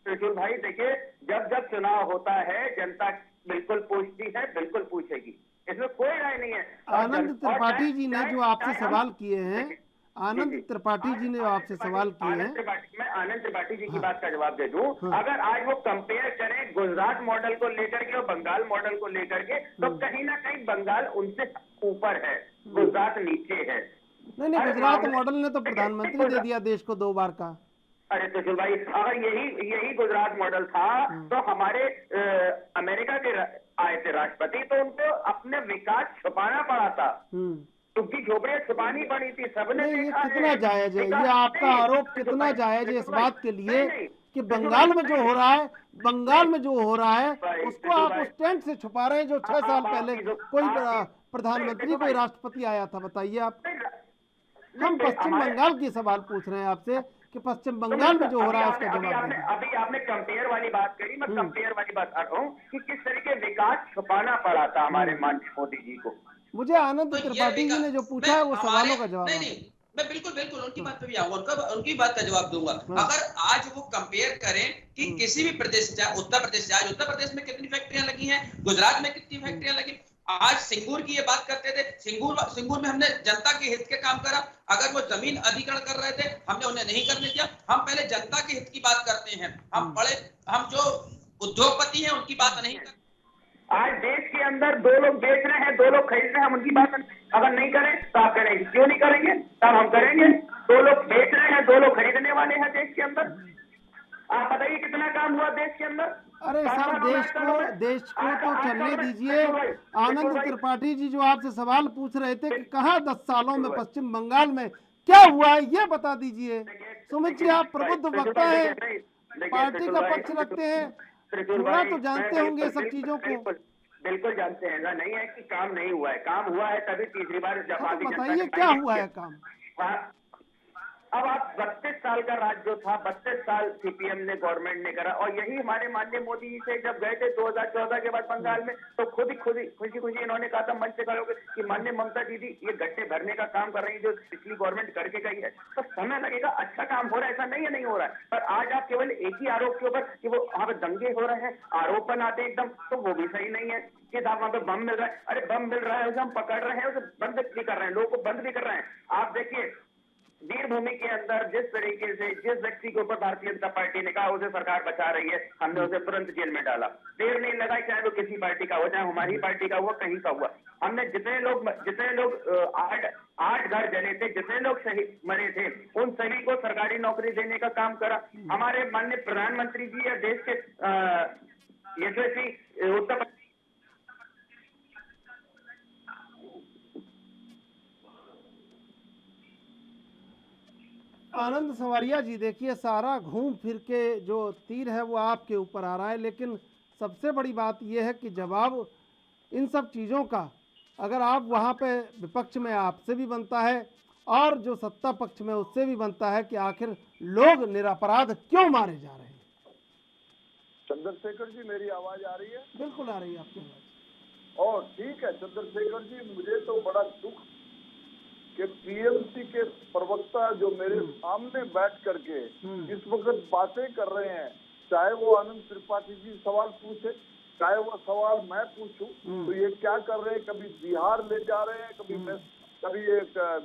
त्रिशूल भाई देखिए, जब चुनाव होता है जनता बिल्कुल पूछती है, बिल्कुल पूछेगी, इसमें कोई राय नहीं है। आनंद त्रिपाठी जी ने जो आपसे सवाल किए हैं, आनंद त्रिपाठी जी ने आपसे सवाल किए हैं, मैं आनंद त्रिपाठी जी की बात का जवाब दे दूं। अगर आज वो कंपेयर करें गुजरात मॉडल को लेकर के और बंगाल मॉडल को लेकर के, तो कहीं ना कहीं बंगाल उनसे ऊपर है, गुजरात नीचे है। नहीं, गुजरात मॉडल ने तो प्रधानमंत्री दे दिया देश को 2 बार का। अरे त्रिशूल भाई, अगर यही गुजरात मॉडल था तो हमारे अमेरिका के आए थे राष्ट्रपति, तो उनको अपने विकास छुपाना पड़ा था, क्योंकि झोपड़ियां छुपानी पड़ी थी, सबने ये देखा कितना है। जायज है, ये आपका आरोप कितना जायज है इस बात के लिए कि बंगाल में जो हो रहा है, बंगाल में जो हो रहा है उसको आप उस टेंट से छुपा रहे हैं जो 6 साल पहले कोई प्रधानमंत्री, कोई राष्ट्रपति आया था। बताइए आप। हम पश्चिम बंगाल की सवाल पूछ रहे हैं आपसे कि पश्चिम बंगाल में जो हो रहा है उसका जवाब दीजिए। अभी आपने कंपेयर वाली बात करी, मैं कंपेयर वाली बात कर रहा हूँ कि किस तरीके विकास छुपाना पड़ा था हमारे माननीय मोदी जी को। मुझे आनंद त्रिपाठी जी ने जो पूछा है वो सवालों का जवाब। नहीं, मैं बिल्कुल उनकी बात पे भी आऊंगा, उनकी बात का जवाब दूंगा। अगर आज वो कंपेयर करें कि किसी भी प्रदेश, चाहे उत्तर प्रदेश, आज उत्तर प्रदेश में कितनी फैक्ट्रियां लगी हैं, गुजरात में कितनी फैक्ट्रियां लगी, आज सिंगूर की ये बात करते थे, सिंगूर में हमने जनता के हित के काम करा। अगर वो जमीन अधिग्रहण कर रहे थे, हमने उन्हें नहीं करने दिया। हम पहले जनता के हित की बात करते हैं, हम जो उद्योगपति हैं उनकी बात नहीं करते। आज देश के अंदर 2 लोग बेच रहे हैं, 2 लोग खरीद रहे हैं, हम उनकी बात अगर नहीं करें तो आप करेंगे, क्यों नहीं करेंगे? तब हम करेंगे। 2 लोग बेच रहे हैं, 2 लोग खरीदने वाले हैं देश के अंदर। आप बताइए कितना काम हुआ देश के अंदर। अरे सर, देश को तो चलने दीजिए। आनंद त्रिपाठी जी जो आपसे सवाल पूछ रहे थे कि कहाँ 10 सालों में पश्चिम बंगाल में क्या हुआ है, ये बता दीजिए। सुमित जी, आप प्रबुद्ध वक्ता हैं, पार्टी का पक्ष रखते हैं, थोड़ा तो जानते होंगे सब चीजों को। बिल्कुल जानते हैं, ऐसा नहीं है कि काम नहीं हुआ है, काम हुआ है, तभी तीसरी बार जब बताइए क्या हुआ है काम। अब आप 32 साल का राज जो था, 32 साल सीपीएम ने, गवर्नमेंट ने करा, और यही हमारे माननीय मोदी जी से जब गए थे 2014 के बाद बंगाल में, तो खुशी इन्होंने कहा था मंच से खड़े होकर कि माननीय ममता दीदी ये गड्ढे भरने का काम कर रही है जो पिछली गवर्नमेंट करके गई है, तो समय लगेगा, अच्छा काम हो रहा है, ऐसा नहीं है नहीं हो रहा है। पर आज आप केवल एक ही आरोप के ऊपर कि वो वहां पर दंगे हो रहे हैं, आरोप बनाते हैं एकदम, तो वो भी सही नहीं है कि वहां पे बम मिल रहा है। अरे बम मिल रहा है, उसे हम पकड़ रहे हैं, उसे बंद भी कर रहे हैं, लोगों को बंद भी कर रहे हैं। आप देखिए वीरभूमि के अंदर जिस तरीके से जिस व्यक्ति के ऊपर भारतीय जनता पार्टी ने कहा उसे सरकार बचा रही है, हमने उसे तुरंत जेल में डाला, देर नहीं लगा, चाहे वो किसी पार्टी का हो, चाहे हमारी पार्टी का हुआ, कहीं का हुआ। हमने जितने लोग 8 घर जले थे, जितने लोग शहीद मरे थे, उन सभी को सरकारी नौकरी देने का काम करा। हमारे माननीय प्रधानमंत्री जी या देश के यशस्वी उत्तर आनंद संवरिया जी, देखिए सारा घूम फिर के जो तीर है वो आपके ऊपर आ रहा है, लेकिन सबसे बड़ी बात यह है कि जवाब इन सब चीज़ों का अगर आप वहाँ पे विपक्ष में आपसे भी बनता है और जो सत्ता पक्ष में उससे भी बनता है कि आखिर लोग निरपराध क्यों मारे जा रहे हैं। चंद्रशेखर जी, मेरी आवाज आ रही है? बिल्कुल आ रही है आपकी आवाज। और ठीक है चंद्रशेखर जी, मुझे तो बड़ा दुख कि टीएमसी के प्रवक्ता जो मेरे सामने बैठ करके इस वक्त बातें कर रहे हैं, चाहे वो आनंद त्रिपाठी जी सवाल पूछे, चाहे वो सवाल मैं पूछूं, तो ये क्या कर रहे हैं, कभी बिहार ले जा रहे हैं, कभी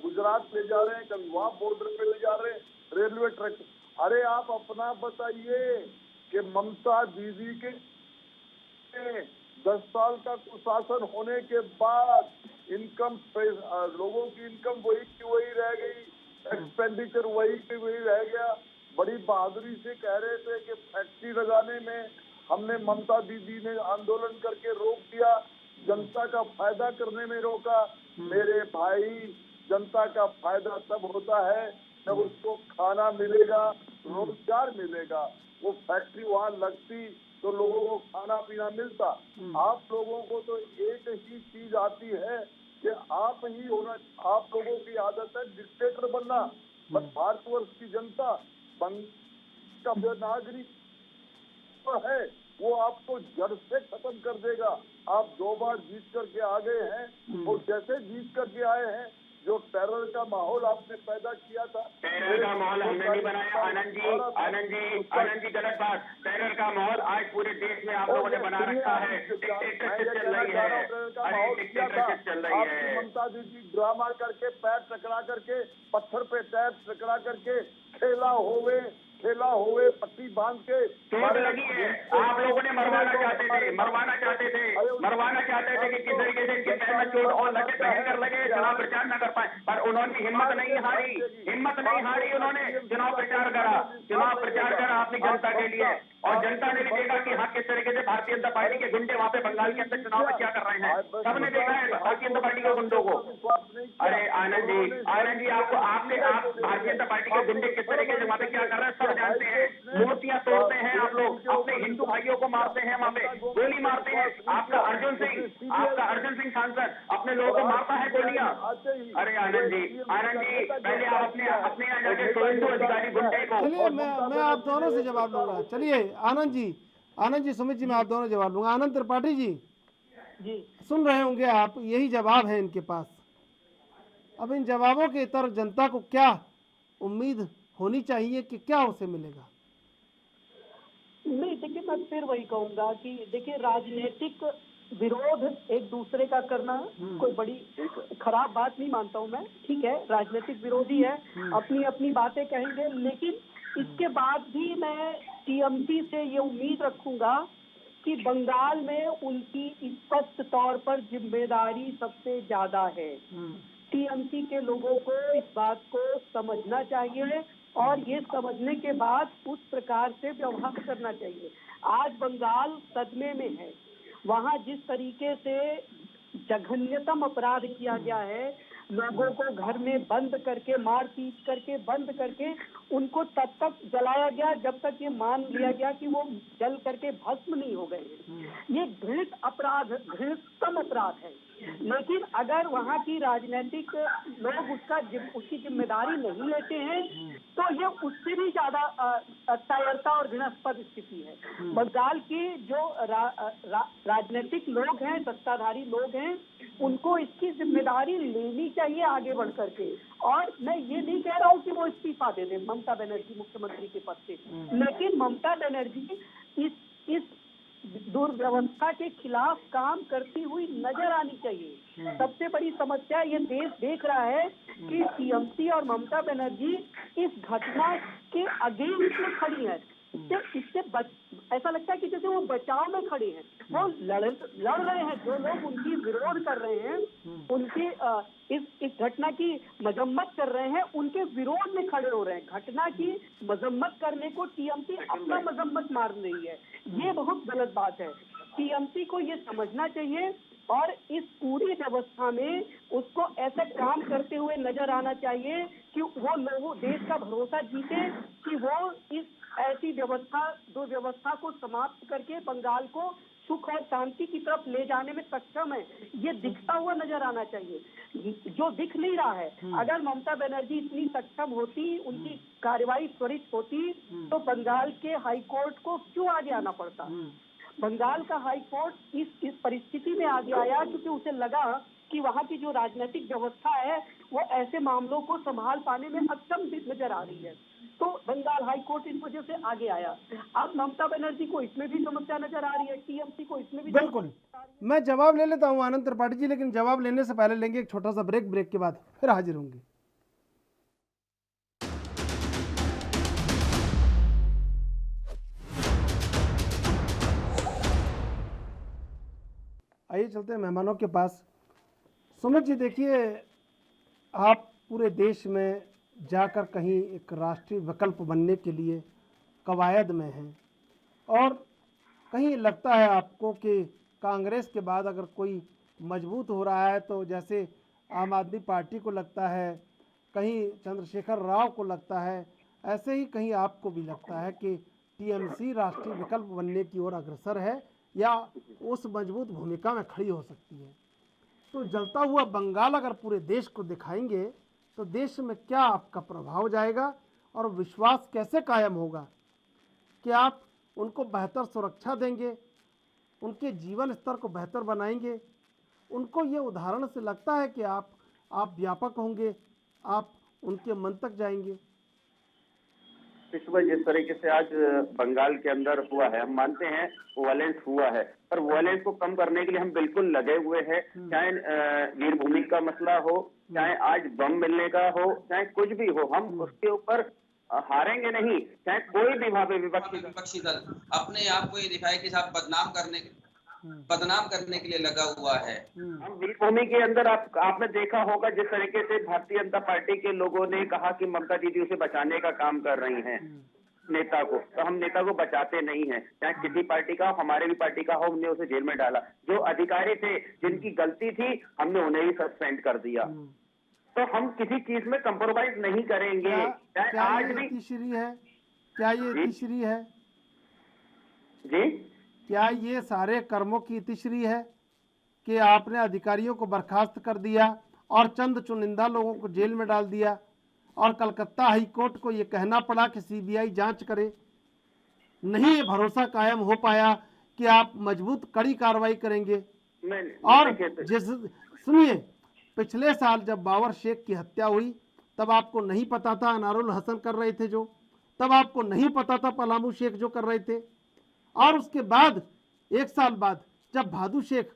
गुजरात ले जा रहे हैं, कभी वहाँ बॉर्डर पे ले जा रहे हैं, रेलवे ट्रैक। अरे आप अपना बताइए कि ममता दीदी के 10 साल का कुशासन होने के बाद इनकम, लोगों की इनकम वही की वही रह गई, एक्सपेंडिचर वही की वही रह गया। बड़ी बहादुरी से कह रहे थे कि फैक्ट्री लगाने में हमने, ममता दीदी ने आंदोलन करके रोक दिया, जनता का फायदा करने में रोका। मेरे भाई, जनता का फायदा तब होता है जब उसको खाना मिलेगा, रोजगार मिलेगा। वो फैक्ट्री वहाँ लगती तो लोगों को खाना पीना मिलता। आप लोगों को तो एक ही चीज आती है कि आप ही होना, आप लोगों की आदत है डिक्टेटर बनना। बस भारतवर्ष की जनता का जो नागरिक है वो आपको जड़ से खत्म कर देगा। आप 2 बार जीत करके आ गए हैं और जैसे जीत करके आए हैं, जो टेरर का माहौल आपने पैदा किया था, टेरर का माहौल हमने नहीं बनाया। आनंद जी गलत बात। टेरर का माहौल आज पूरे देश में आप लोगों ने बना रखा है, डिक्टेटरशिप चल रही है, डिक्टेटरशिप चल रही है। ममता दीदी ड्रामा करके, पैर टकरा करके, पत्थर पे पैर टकरा करके, खेला होवे खेला हुए पट्टी बांध के चोट लगी है। आप लोगों ने मरवाना चाहते थे कि किस तरीके से इनके पैर में चोट और लगे, भयंकर लगे, चुनाव प्रचार न कर पाए, पर उन्होंने हिम्मत नहीं हारी उन्होंने चुनाव प्रचार करा अपनी जनता के लिए, और जनता ने भी देखा कि हाँ किस तरीके से भारतीय जनता पार्टी के गुंडे वहाँ पे बंगाल के अंदर चुनाव में क्या कर रहे हैं। सबने देखा है भारतीय जनता पार्टी के गुंडों को। अरे आनंद जी आप भारतीय जनता पार्टी के गुंडे किस तरीके से वहाँ पे क्या कर रहे हैं सब जानते हैं। मूर्तियां तोड़ते हैं आप लोग, अपने हिंदू भाइयों को मारते हैं, वहाँ पे गोली मारते हैं। आपका अर्जुन सिंह सांसद अपने लोगों को मारता है गोलियां। अरे आनंद जी पहले आप अपने यहाँ जाके शुभेंदु अधिकारी गुंडे को। चलिए मैं आप दोनों से जवाब लूंगा। चलिए आनंद जी सुमित जी मैं आप दोनों जवाब लूंगा। आनंद त्रिपाठी जी सुन रहे होंगे आप, यही जवाब है इनके पास। अब इन जवाबों के तरफ जनता को क्या उम्मीद होनी चाहिए कि क्या उसे मिलेगा? नहीं, देखिए मैं फिर वही कहूंगा कि देखिए राजनीतिक विरोध एक दूसरे का करना कोई बड़ी खराब बात नहीं मानता हूं मैं। ठीक है, राजनीतिक विरोधी है, अपनी अपनी बातें कहेंगे, लेकिन इसके बाद भी मैं टीएमसी से ये उम्मीद रखूंगा कि बंगाल में उनकी स्पष्ट तौर पर जिम्मेदारी सबसे ज्यादा है। टीएमसी के लोगों को इस बात को समझना चाहिए और ये समझने के बाद उस प्रकार से व्यवहार करना चाहिए। आज बंगाल सदमे में है। वहाँ जिस तरीके से जघन्यतम अपराध किया गया है, लोगों को घर में बंद करके मार पीट करके बंद करके उनको तब तक जलाया गया जब तक ये मान लिया गया कि वो जल करके भस्म नहीं हो गए। ये घृणितम अपराध है। लेकिन अगर वहाँ की राजनीतिक लोग उसकी जिम्मेदारी नहीं लेते हैं तो ये उससे भी ज्यादा कायरता और घृणास्पद स्थिति है। बंगाल के जो राजनीतिक लोग हैं, सत्ताधारी लोग हैं, उनको इसकी जिम्मेदारी लेनी चाहिए आगे बढ़ करके। और मैं ये नहीं कह रहा हूँ कि वो इस्तीफा दे दें ममता बनर्जी मुख्यमंत्री के पद से, लेकिन ममता बनर्जी इस दुर्व्यवस्था के खिलाफ काम करती हुई नजर आनी चाहिए। सबसे बड़ी समस्या ये देश देख रहा है कि टीएमसी और ममता बनर्जी इस घटना के अगेंस्ट में खड़ी है। इससे ऐसा लगता है कि जैसे वो बचाव में खड़े हैं, वो लड़ रहे हैं। जो लोग उनकी विरोध कर रहे हैं, उनकी इस घटना की मजम्मत कर रहे हैं, उनके विरोध में खड़े हो रहे हैं। घटना की मजम्मत करने को टीएमसी अपना मजम्मत मार रही है, ये बहुत गलत बात है। टीएमसी को ये समझना चाहिए और इस पूरी व्यवस्था में उसको ऐसा काम करते हुए नजर आना चाहिए कि वो लोगों देश का भरोसा जीते कि वो इस ऐसी दुर्व्यवस्था को समाप्त करके बंगाल को सुख और शांति की तरफ ले जाने में सक्षम है। ये दिखता हुआ नजर आना चाहिए, जो दिख नहीं रहा है। अगर ममता बनर्जी इतनी सक्षम होती, उनकी कार्रवाई त्वरित होती, तो बंगाल के हाई कोर्ट को क्यों आगे आना पड़ता? बंगाल का हाई कोर्ट इस परिस्थिति में आगे आया क्योंकि उसे लगा कि वहाँ की जो राजनीतिक व्यवस्था है वो ऐसे मामलों को संभाल पाने में अक्षम नजर आ रही है, तो बंगाल हाई कोर्ट इस वजह से आगे आया। अब ममता बनर्जी को इसमें भी समस्या नजर आ रही है, टीएमसी को इसमें भी। बिल्कुल, मैं जवाब ले लेता हूँ आनंद त्रिपाठी जी, लेकिन जवाब लेने से पहले लेंगे एक छोटा सा ब्रेक के बाद फिर हाजिर होंगे। आइए चलते हैं मेहमानों के पास। सुमित जी, देखिए आप पूरे देश में जाकर कहीं एक राष्ट्रीय विकल्प बनने के लिए कवायद में हैं और कहीं लगता है आपको कि कांग्रेस के बाद अगर कोई मजबूत हो रहा है तो जैसे आम आदमी पार्टी को लगता है, कहीं चंद्रशेखर राव को लगता है, ऐसे ही कहीं आपको भी लगता है कि टीएमसी राष्ट्रीय विकल्प बनने की ओर अग्रसर है या उस मजबूत भूमिका में खड़ी हो सकती है। तो जलता हुआ बंगाल अगर पूरे देश को दिखाएंगे तो देश में क्या आपका प्रभाव जाएगा और विश्वास कैसे कायम होगा कि आप उनको बेहतर सुरक्षा देंगे, उनके जीवन स्तर को बेहतर बनाएंगे? उनको ये उदाहरण से लगता है कि आप व्यापक होंगे, आप उनके मन तक जाएंगे? इस वजह जिस तरीके से आज बंगाल के अंदर हुआ है, हम मानते हैं वायलेंस हुआ है, पर वायलेंस को कम करने के लिए हम बिल्कुल लगे हुए हैं। चाहे वीरभूमि का मसला हो, चाहे आज बम मिलने का हो, चाहे कुछ भी हो, हम उसके ऊपर हारेंगे नहीं, चाहे कोई भी वहां पे विपक्षी दल अपने आप को ये दिखाए कि साहब बदनाम करने के लिए लगा हुआ है। हम वीरभूमि के अंदर आपने देखा होगा जिस तरीके से भारतीय जनता पार्टी के लोगों ने कहा कि ममता दीदी उसे बचाने का काम कर रही हैं नेता को, तो हम नेता को बचाते नहीं हैं, चाहे किसी पार्टी का, हमारे भी पार्टी का हो, हमने उसे जेल में डाला। जो अधिकारी थे जिनकी गलती थी हमने उन्हें ही सस्पेंड कर दिया। तो हम किसी चीज में कंप्रोमाइज नहीं करेंगे। चाहे आज भी तीसरी है, क्या ये तीसरी है जी, क्या ये सारे कर्मों की तीसरी है कि आपने अधिकारियों को बर्खास्त कर दिया और चंद चुनिंदा लोगों को जेल में डाल दिया और कलकत्ता हाई कोर्ट को ये कहना पड़ा कि सीबीआई जांच करे? नहीं ये भरोसा कायम हो पाया कि आप मजबूत कड़ी कार्रवाई करेंगे। और जिस सुनिए, पिछले साल जब बाबर शेख की हत्या हुई तब आपको नहीं पता था अनारुल हसन कर रहे थे जो, तब आपको नहीं पता था पलामू शेख जो कर रहे थे। और उसके बाद 1 साल बाद जब भादू शेख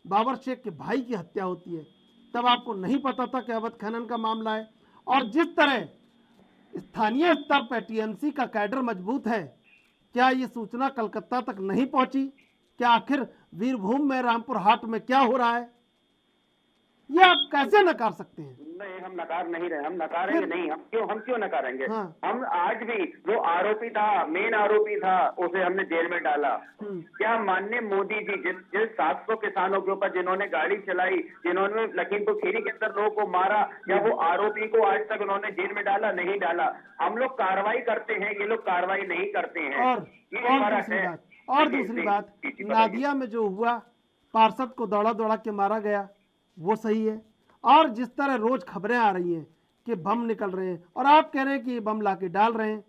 बाबर शेख के भाई की हत्या होती है तब आपको नहीं पता था कि अवैध खनन का मामला है। और जिस तरह स्थानीय स्तर पर टीएमसी का कैडर मजबूत है, क्या ये सूचना कलकत्ता तक नहीं पहुंची? क्या आखिर वीरभूम में रामपुर हाट में क्या हो रहा है, ये आप कैसे नकार सकते हैं? नहीं, हम नकार नहीं रहे, हम नकारेंगे नहीं। हम क्यों नकारेंगे? हाँ। हम आज भी जो आरोपी था, मेन आरोपी था, उसे हमने जेल में डाला। क्या माननीय मोदी जी जिस 700 किसानों के ऊपर जिन्होंने गाड़ी चलाई, जिन्होंने लखीमपुर खीरी के अंदर लोगों को मारा, क्या वो आरोपी को आज तक उन्होंने जेल में डाला? नहीं डाला। हम लोग कार्रवाई करते हैं, ये लोग कार्रवाई नहीं करते हैं। और दूसरी बात, नादिया में जो हुआ, पार्षद को दौड़ा दौड़ा के मारा गया, वो सही है? और जिस तरह रोज खबरें आ रही हैं कि बम निकल रहे हैं और आप कह रहे हैं कि ये बम लाके डाल रहे हैं,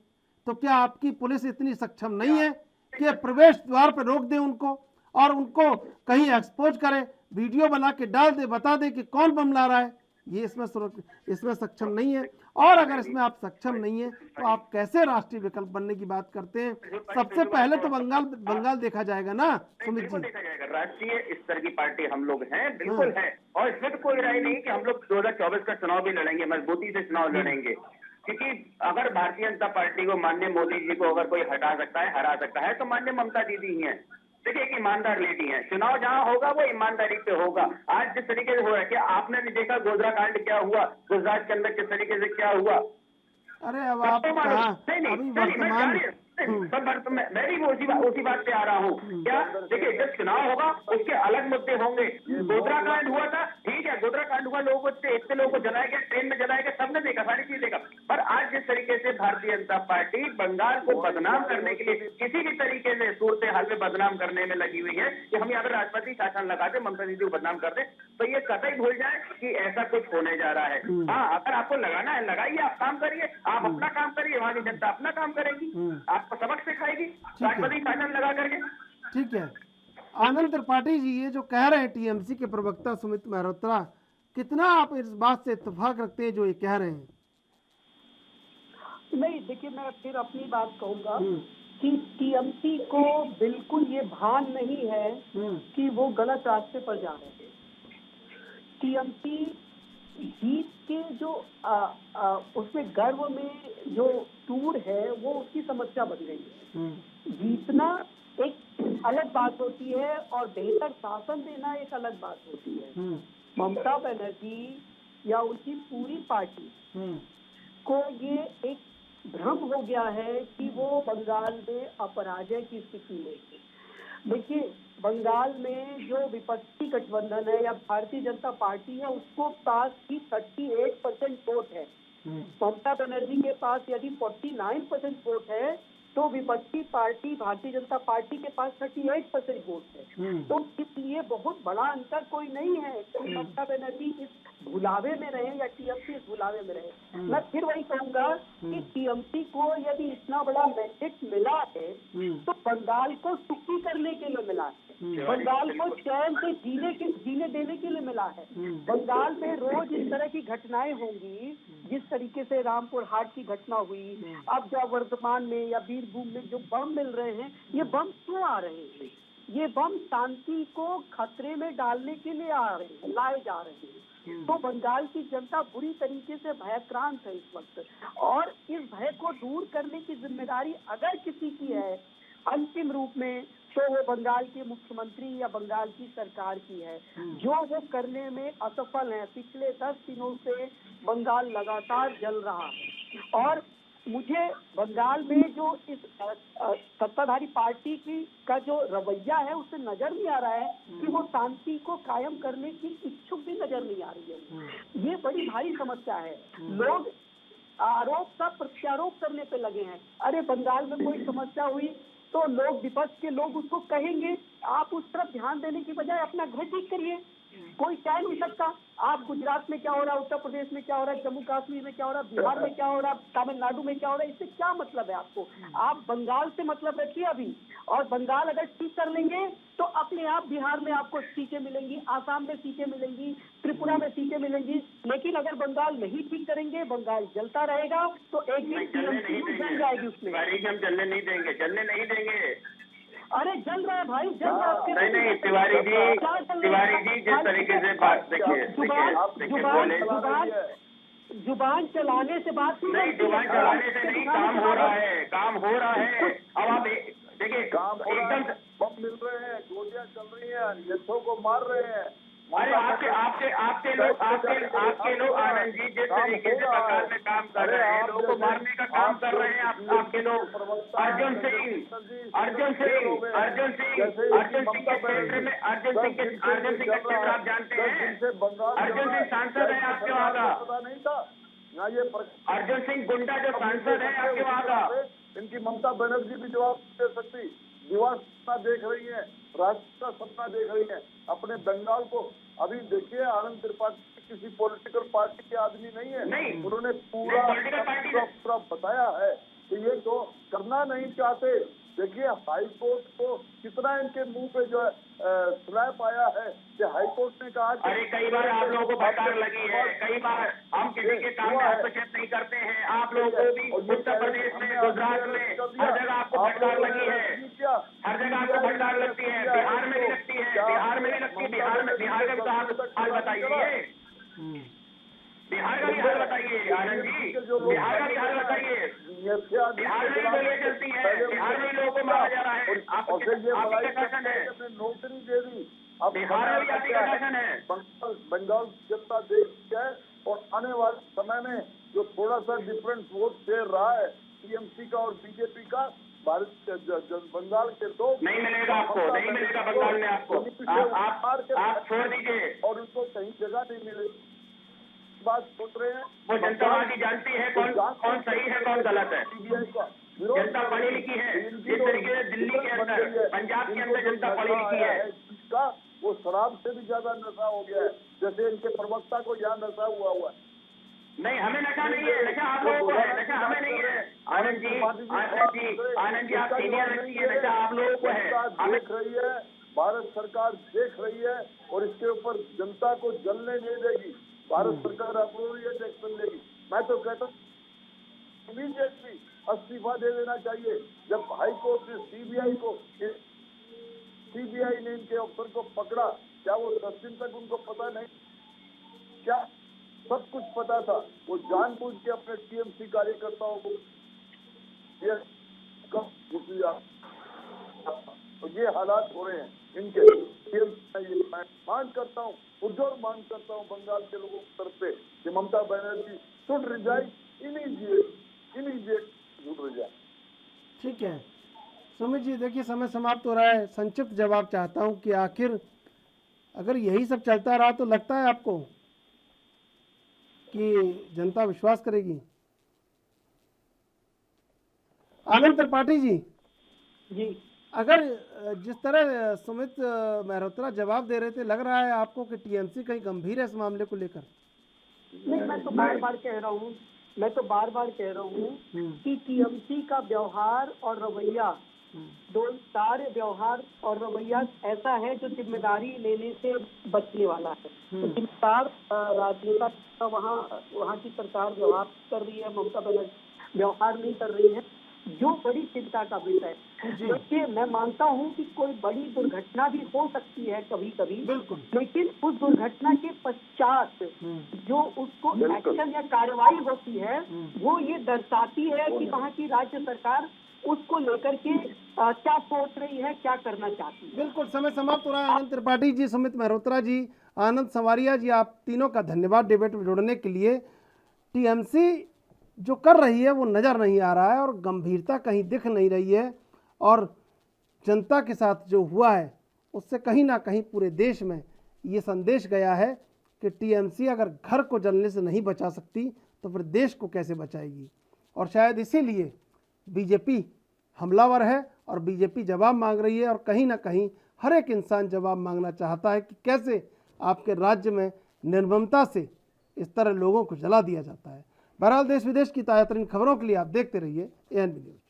तो क्या आपकी पुलिस इतनी सक्षम नहीं है कि प्रवेश द्वार पर रोक दे उनको और उनको कहीं एक्सपोज करे, वीडियो बना के डाल दे, बता दे कि कौन बम ला रहा है? ये इसमें सक्षम नहीं है। और अगर इसमें आप सक्षम नहीं है तो आप कैसे राष्ट्रीय विकल्प बनने की बात करते हैं? सबसे पहले तो बंगाल देखा जाएगा ना सुमित जी। देखा जाएगा, राष्ट्रीय स्तर की पार्टी हम लोग हैं, बिल्कुल है। और इसमें तो कोई राय नहीं कि हम लोग 2024 का चुनाव भी लड़ेंगे, मजबूती से चुनाव लड़ेंगे। क्योंकि अगर भारतीय जनता पार्टी को माननीय मोदी जी को अगर कोई हटा सकता है, हरा सकता है, तो माननीय ममता दीदी ही है। देखिए एक ईमानदार लेडी है, चुनाव जहां होगा वो ईमानदारी पे होगा। आज जिस तरीके से हो रहा है, क्या आपने नहीं देखा गोधरा कांड क्या हुआ, गुजरात के अंदर किस तरीके से क्या हुआ? अरे अब आप अभी वर्तमान मैं भी उसी बात पे आ रहा हूँ। क्या देखिए, जब चुनाव होगा उसके अलग मुद्दे होंगे। गोधरा कांड हुआ था, ठीक है, गोधरा कांड हुआ, लोगों को इतने लोगों को जलाया गया, ट्रेन में जलाया गया, सबने देखा, सारी चीज देखा। पर आज जिस तरीके से भारतीय जनता पार्टी बंगाल को बदनाम करने के लिए किसी भी तरीके से सूरत हाल में बदनाम करने में लगी हुई है कि हम यहाँ पर राष्ट्रपति शासन लगा दे, ममता दीदी को बदनाम कर दे, तो ये कतई भूल जाए कि ऐसा कुछ होने जा रहा है। हाँ, अगर आपको लगाना है लगाइए, आप काम करिए, आप अपना काम करिए, वहां की जनता अपना काम करेगी, आपको सबक सिखाएगी राष्ट्रपति शासन लगा करके। ठीक है। आनंद त्रिपाठी जी, ये जो कह रहे हैं टीएमसी के प्रवक्ता सुमित मेहरोत्रा, कितना आप इस बात से इत्तेफाक रखते हैं जो ये कह रहे हैं? नहीं, देखिए मैं फिर अपनी बात कहूंगा कि टीएमसी को बिल्कुल ये भान नहीं है कि वो गलत रास्ते पर जा रहे हैं। टीएमसी जीत के जो उसमें गर्व में जो टूर है वो उसकी समस्या बन गई है। जीतना एक अलग बात होती है और बेहतर शासन देना एक अलग बात होती है। ममता बनर्जी या उनकी पूरी पार्टी को ये एक भ्रम हो गया है कि वो बंगाल में अपराजय की स्थिति में। देखिए, बंगाल में जो विपक्षी गठबंधन है या भारतीय जनता पार्टी है, उसको पास ही 38% वोट है। ममता बनर्जी के पास यदि 49% वोट है तो विपक्षी पार्टी भारतीय जनता पार्टी के पास 38% वोट है। तो इसलिए बहुत बड़ा अंतर कोई नहीं है कि ममता बनर्जी इस भुलावे में रहे या टीएमसी इस भुलावे में रहे। मैं फिर वही कहूंगा कि टीएमसी को यदि इतना बड़ा मैंडेट मिला है तो बंगाल को सुखी करने के लिए मिला है, बंगाल को चैन से जीने देने के लिए मिला है। बंगाल में रोज इस तरह की घटनाएं होंगी, जिस तरीके से रामपुर हाट की घटना हुई, अब जब वर्तमान में या वीरभूम में जो बम मिल रहे हैं, ये बम क्यों आ रहे हैं? ये बम शांति को खतरे में डालने के लिए आ रहे हैं, लाए जा रहे हैं। तो बंगाल की जनता बुरी तरीके से भयक्रांत है इस वक्त, और इस भय को दूर करने की जिम्मेदारी अगर किसी की है अंतिम रूप में, तो वो बंगाल के मुख्यमंत्री या बंगाल की सरकार की है, जो वो करने में असफल है। पिछले 10 दिनों से बंगाल लगातार जल रहा है, और मुझे बंगाल में जो इस सत्ताधारी पार्टी का जो रवैया है उससे नजर नहीं आ रहा है कि वो शांति को कायम करने की इच्छुक भी नजर नहीं आ रही है। ये बड़ी भारी समस्या है। लोग आरोप का प्रत्यारोप करने पे लगे हैं। अरे बंगाल में कोई समस्या हुई तो लोग, विपक्ष के लोग उसको कहेंगे, आप उस तरफ ध्यान देने की बजाय अपना घर ठीक करिए। कोई कह नहीं सकता आप गुजरात में क्या हो रहा है, उत्तर प्रदेश में क्या हो रहा है, जम्मू कश्मीर में क्या हो रहा है, बिहार में क्या हो रहा है, तमिलनाडु में क्या हो रहा है, इससे क्या मतलब है आपको? आप बंगाल से मतलब रखिए अभी, और बंगाल अगर ठीक कर लेंगे तो अपने आप बिहार में आपको सीटें मिलेंगी, आसाम में सीटें मिलेंगी, त्रिपुरा में सीटें मिलेंगी। लेकिन अगर बंगाल नहीं ठीक करेंगे, बंगाल जलता रहेगा, तो एक दिन टीएमसी जल जाएगी उसमें। हम जलने नहीं देंगे, जलने नहीं देंगे। अरे जल रहा है भाई, जल रहा है। नहीं तिवारी जी जिस तरीके से बात, जुबान चलाने से बात नहीं, जुबान चलाने से नहीं, काम हो रहा है, काम हो रहा है। अब आप देखिए, काम एकदम बम मिल रहे हैं, गोलियां चल रही हैं, नेताओं को मार रहे हैं। अरे आपके लोग आनंद जी जिस तरीके से बंगाल में काम कर रहे हैं, लोगों को मारने का काम कर रहे हैं आपके लोग। अर्जुन सिंह के क्षेत्र में, अर्जुन सिंह के क्षेत्र आप जानते हैं, अर्जुन सिंह सांसद है आपके वहाँ का, पता नहीं था ना ये अर्जुन सिंह गुंडा जो सांसद है आपके वहाँ का। इनकी ममता बनर्जी भी जवाब दे सकती। युवा सपना देख रही है, राष्ट्र का सपना देख रही है अपने बंगाल को। अभी देखिए, आनंद त्रिपाठी किसी पॉलिटिकल पार्टी के आदमी नहीं है, नहीं, उन्होंने पूरा बताया है कि ये तो करना नहीं चाहते। देखिए हाई कोर्ट को कितना इनके मुंह पे जो है स्लैप आया है कि हाई कोर्ट ने कहा। अरे कई बार आप लोगों को फटकार लगी है, कई बार हम किसी के काम में हस्तक्षेप नहीं करते हैं। आप लोगों को भी उत्तर प्रदेश में, गुजरात में हर जगह आपको फटकार लगी है, हर जगह आपको फटकार लगती है, बिहार में भी लगती है, बिहार में भी लगती है। बिहार का भी हाल बताइए, बिहार का भी हाल बताइए आनंद जी, बिहार का भी हाल बताइए। बिहार में भी गोलियां चलती है, बिहार में लोगों को मारा जा रहा है। आपका शासन है, नौकरी दे दी। अब बिहार में भी आपका शासन है। बंगाल जनता देख है, और आने वाले समय में जो थोड़ा सा डिफरेंस वोट शेयर रहा है टीएमसी का और बीजेपी का, बंगाल के लोग नहीं मिलेगा आपको, नहीं मिलेगा बंगाल में आपको। आप छोड़ दीजिए, और उनको कहीं जगह नहीं मिलेगी। बात सोच रहे हैं, वो जनता पार्टी जानती है कौन सही है कौन गलत है। जनता पढ़ी लिखी है, जिस तरीके से दिल्ली के अंदर, पंजाब के अंदर जनता पढ़ी लिखी है। जिसका वो शराब से भी ज्यादा नशा हो गया है, जैसे इनके प्रवक्ता को यहाँ नशा हुआ है। नहीं, हमें नशा नहीं है, नशा आप लोगों को है, नशा हमें नहीं है। आनंद जी आप सीनियर व्यक्ति है, नशा आप लोगों को है। देख रही है, भारत सरकार देख रही है, और इसके ऊपर जनता को जलने नहीं देगी। भारत सरकार अप्रोप्रिएट एक्शन लेगी। मैं तो कहता हूँ इमीडिएटली इस्तीफा दे देना चाहिए। जब हाई कोर्ट ने सीबीआई ने इनके अफसर को पकड़ा, क्या वो 10 दिन तक उनको पता नहीं? क्या सब कुछ पता था? वो जानबूझ के अपने टीएमसी कार्यकर्ताओं को तो ये हालात हो रहे हैं इनके। मैं मांग करता हूँ, पुरजोर मांग करता हूँ बंगाल के लोगों की तरफ से कि Mamata Banerjee should resign immediate should resign. ठीक है सुमित जी, देखिए समय समाप्त हो रहा है। संक्षिप्त जवाब चाहता हूँ कि आखिर अगर यही सब चलता रहा तो लगता है आपको कि जनता विश्वास करेगी? आनंद त्रिपाठी जी, अगर जिस तरह सुमित मेहरोत्रा जवाब दे रहे थे, लग रहा है आपको कि टीएमसी कहीं गंभीर है इस मामले को लेकर? नहीं, मैं तो बार बार कह रहा हूँ कि टीएमसी का व्यवहार और रवैया, दो सारे व्यवहार और रवैया ऐसा है जो जिम्मेदारी लेने से बचने वाला है। तो जिम्मेदार राजनेता वहाँ की सरकार व्यवहार कर रही है, ममता बनर्जी व्यवहार नहीं कर रही है। जो बड़ी चिंता का विषय है। देखिए, मैं मानता हूँ कि कोई बड़ी दुर्घटना भी हो सकती है कभी कभी, बिल्कुल। लेकिन उस दुर्घटना के पश्चात जो उसको एक्शन या कार्रवाई होती है वो ये दर्शाती है कि वहाँ की राज्य सरकार उसको लेकर के क्या सोच रही है, क्या करना चाहती है। बिल्कुल, समय समाप्त हो रहा है। आनंद त्रिपाठी जी, सुमित मेहरोत्रा जी, आनंद संवारिया जी, आप तीनों का धन्यवाद डिबेट में जुड़ने के लिए। टीएमसी जो कर रही है वो नज़र नहीं आ रहा है और गंभीरता कहीं दिख नहीं रही है, और जनता के साथ जो हुआ है उससे कहीं ना कहीं पूरे देश में ये संदेश गया है कि टीएमसी अगर घर को जलने से नहीं बचा सकती तो फिर देश को कैसे बचाएगी। और शायद इसीलिए बीजेपी हमलावर है और बीजेपी जवाब मांग रही है, और कहीं ना कहीं हर एक इंसान जवाब मांगना चाहता है कि कैसे आपके राज्य में निर्ममता से इस तरह लोगों को जला दिया जाता है। बहरहाल, देश विदेश की ताज़ा तरीन खबरों के लिए आप देखते रहिए ANB न्यूज़।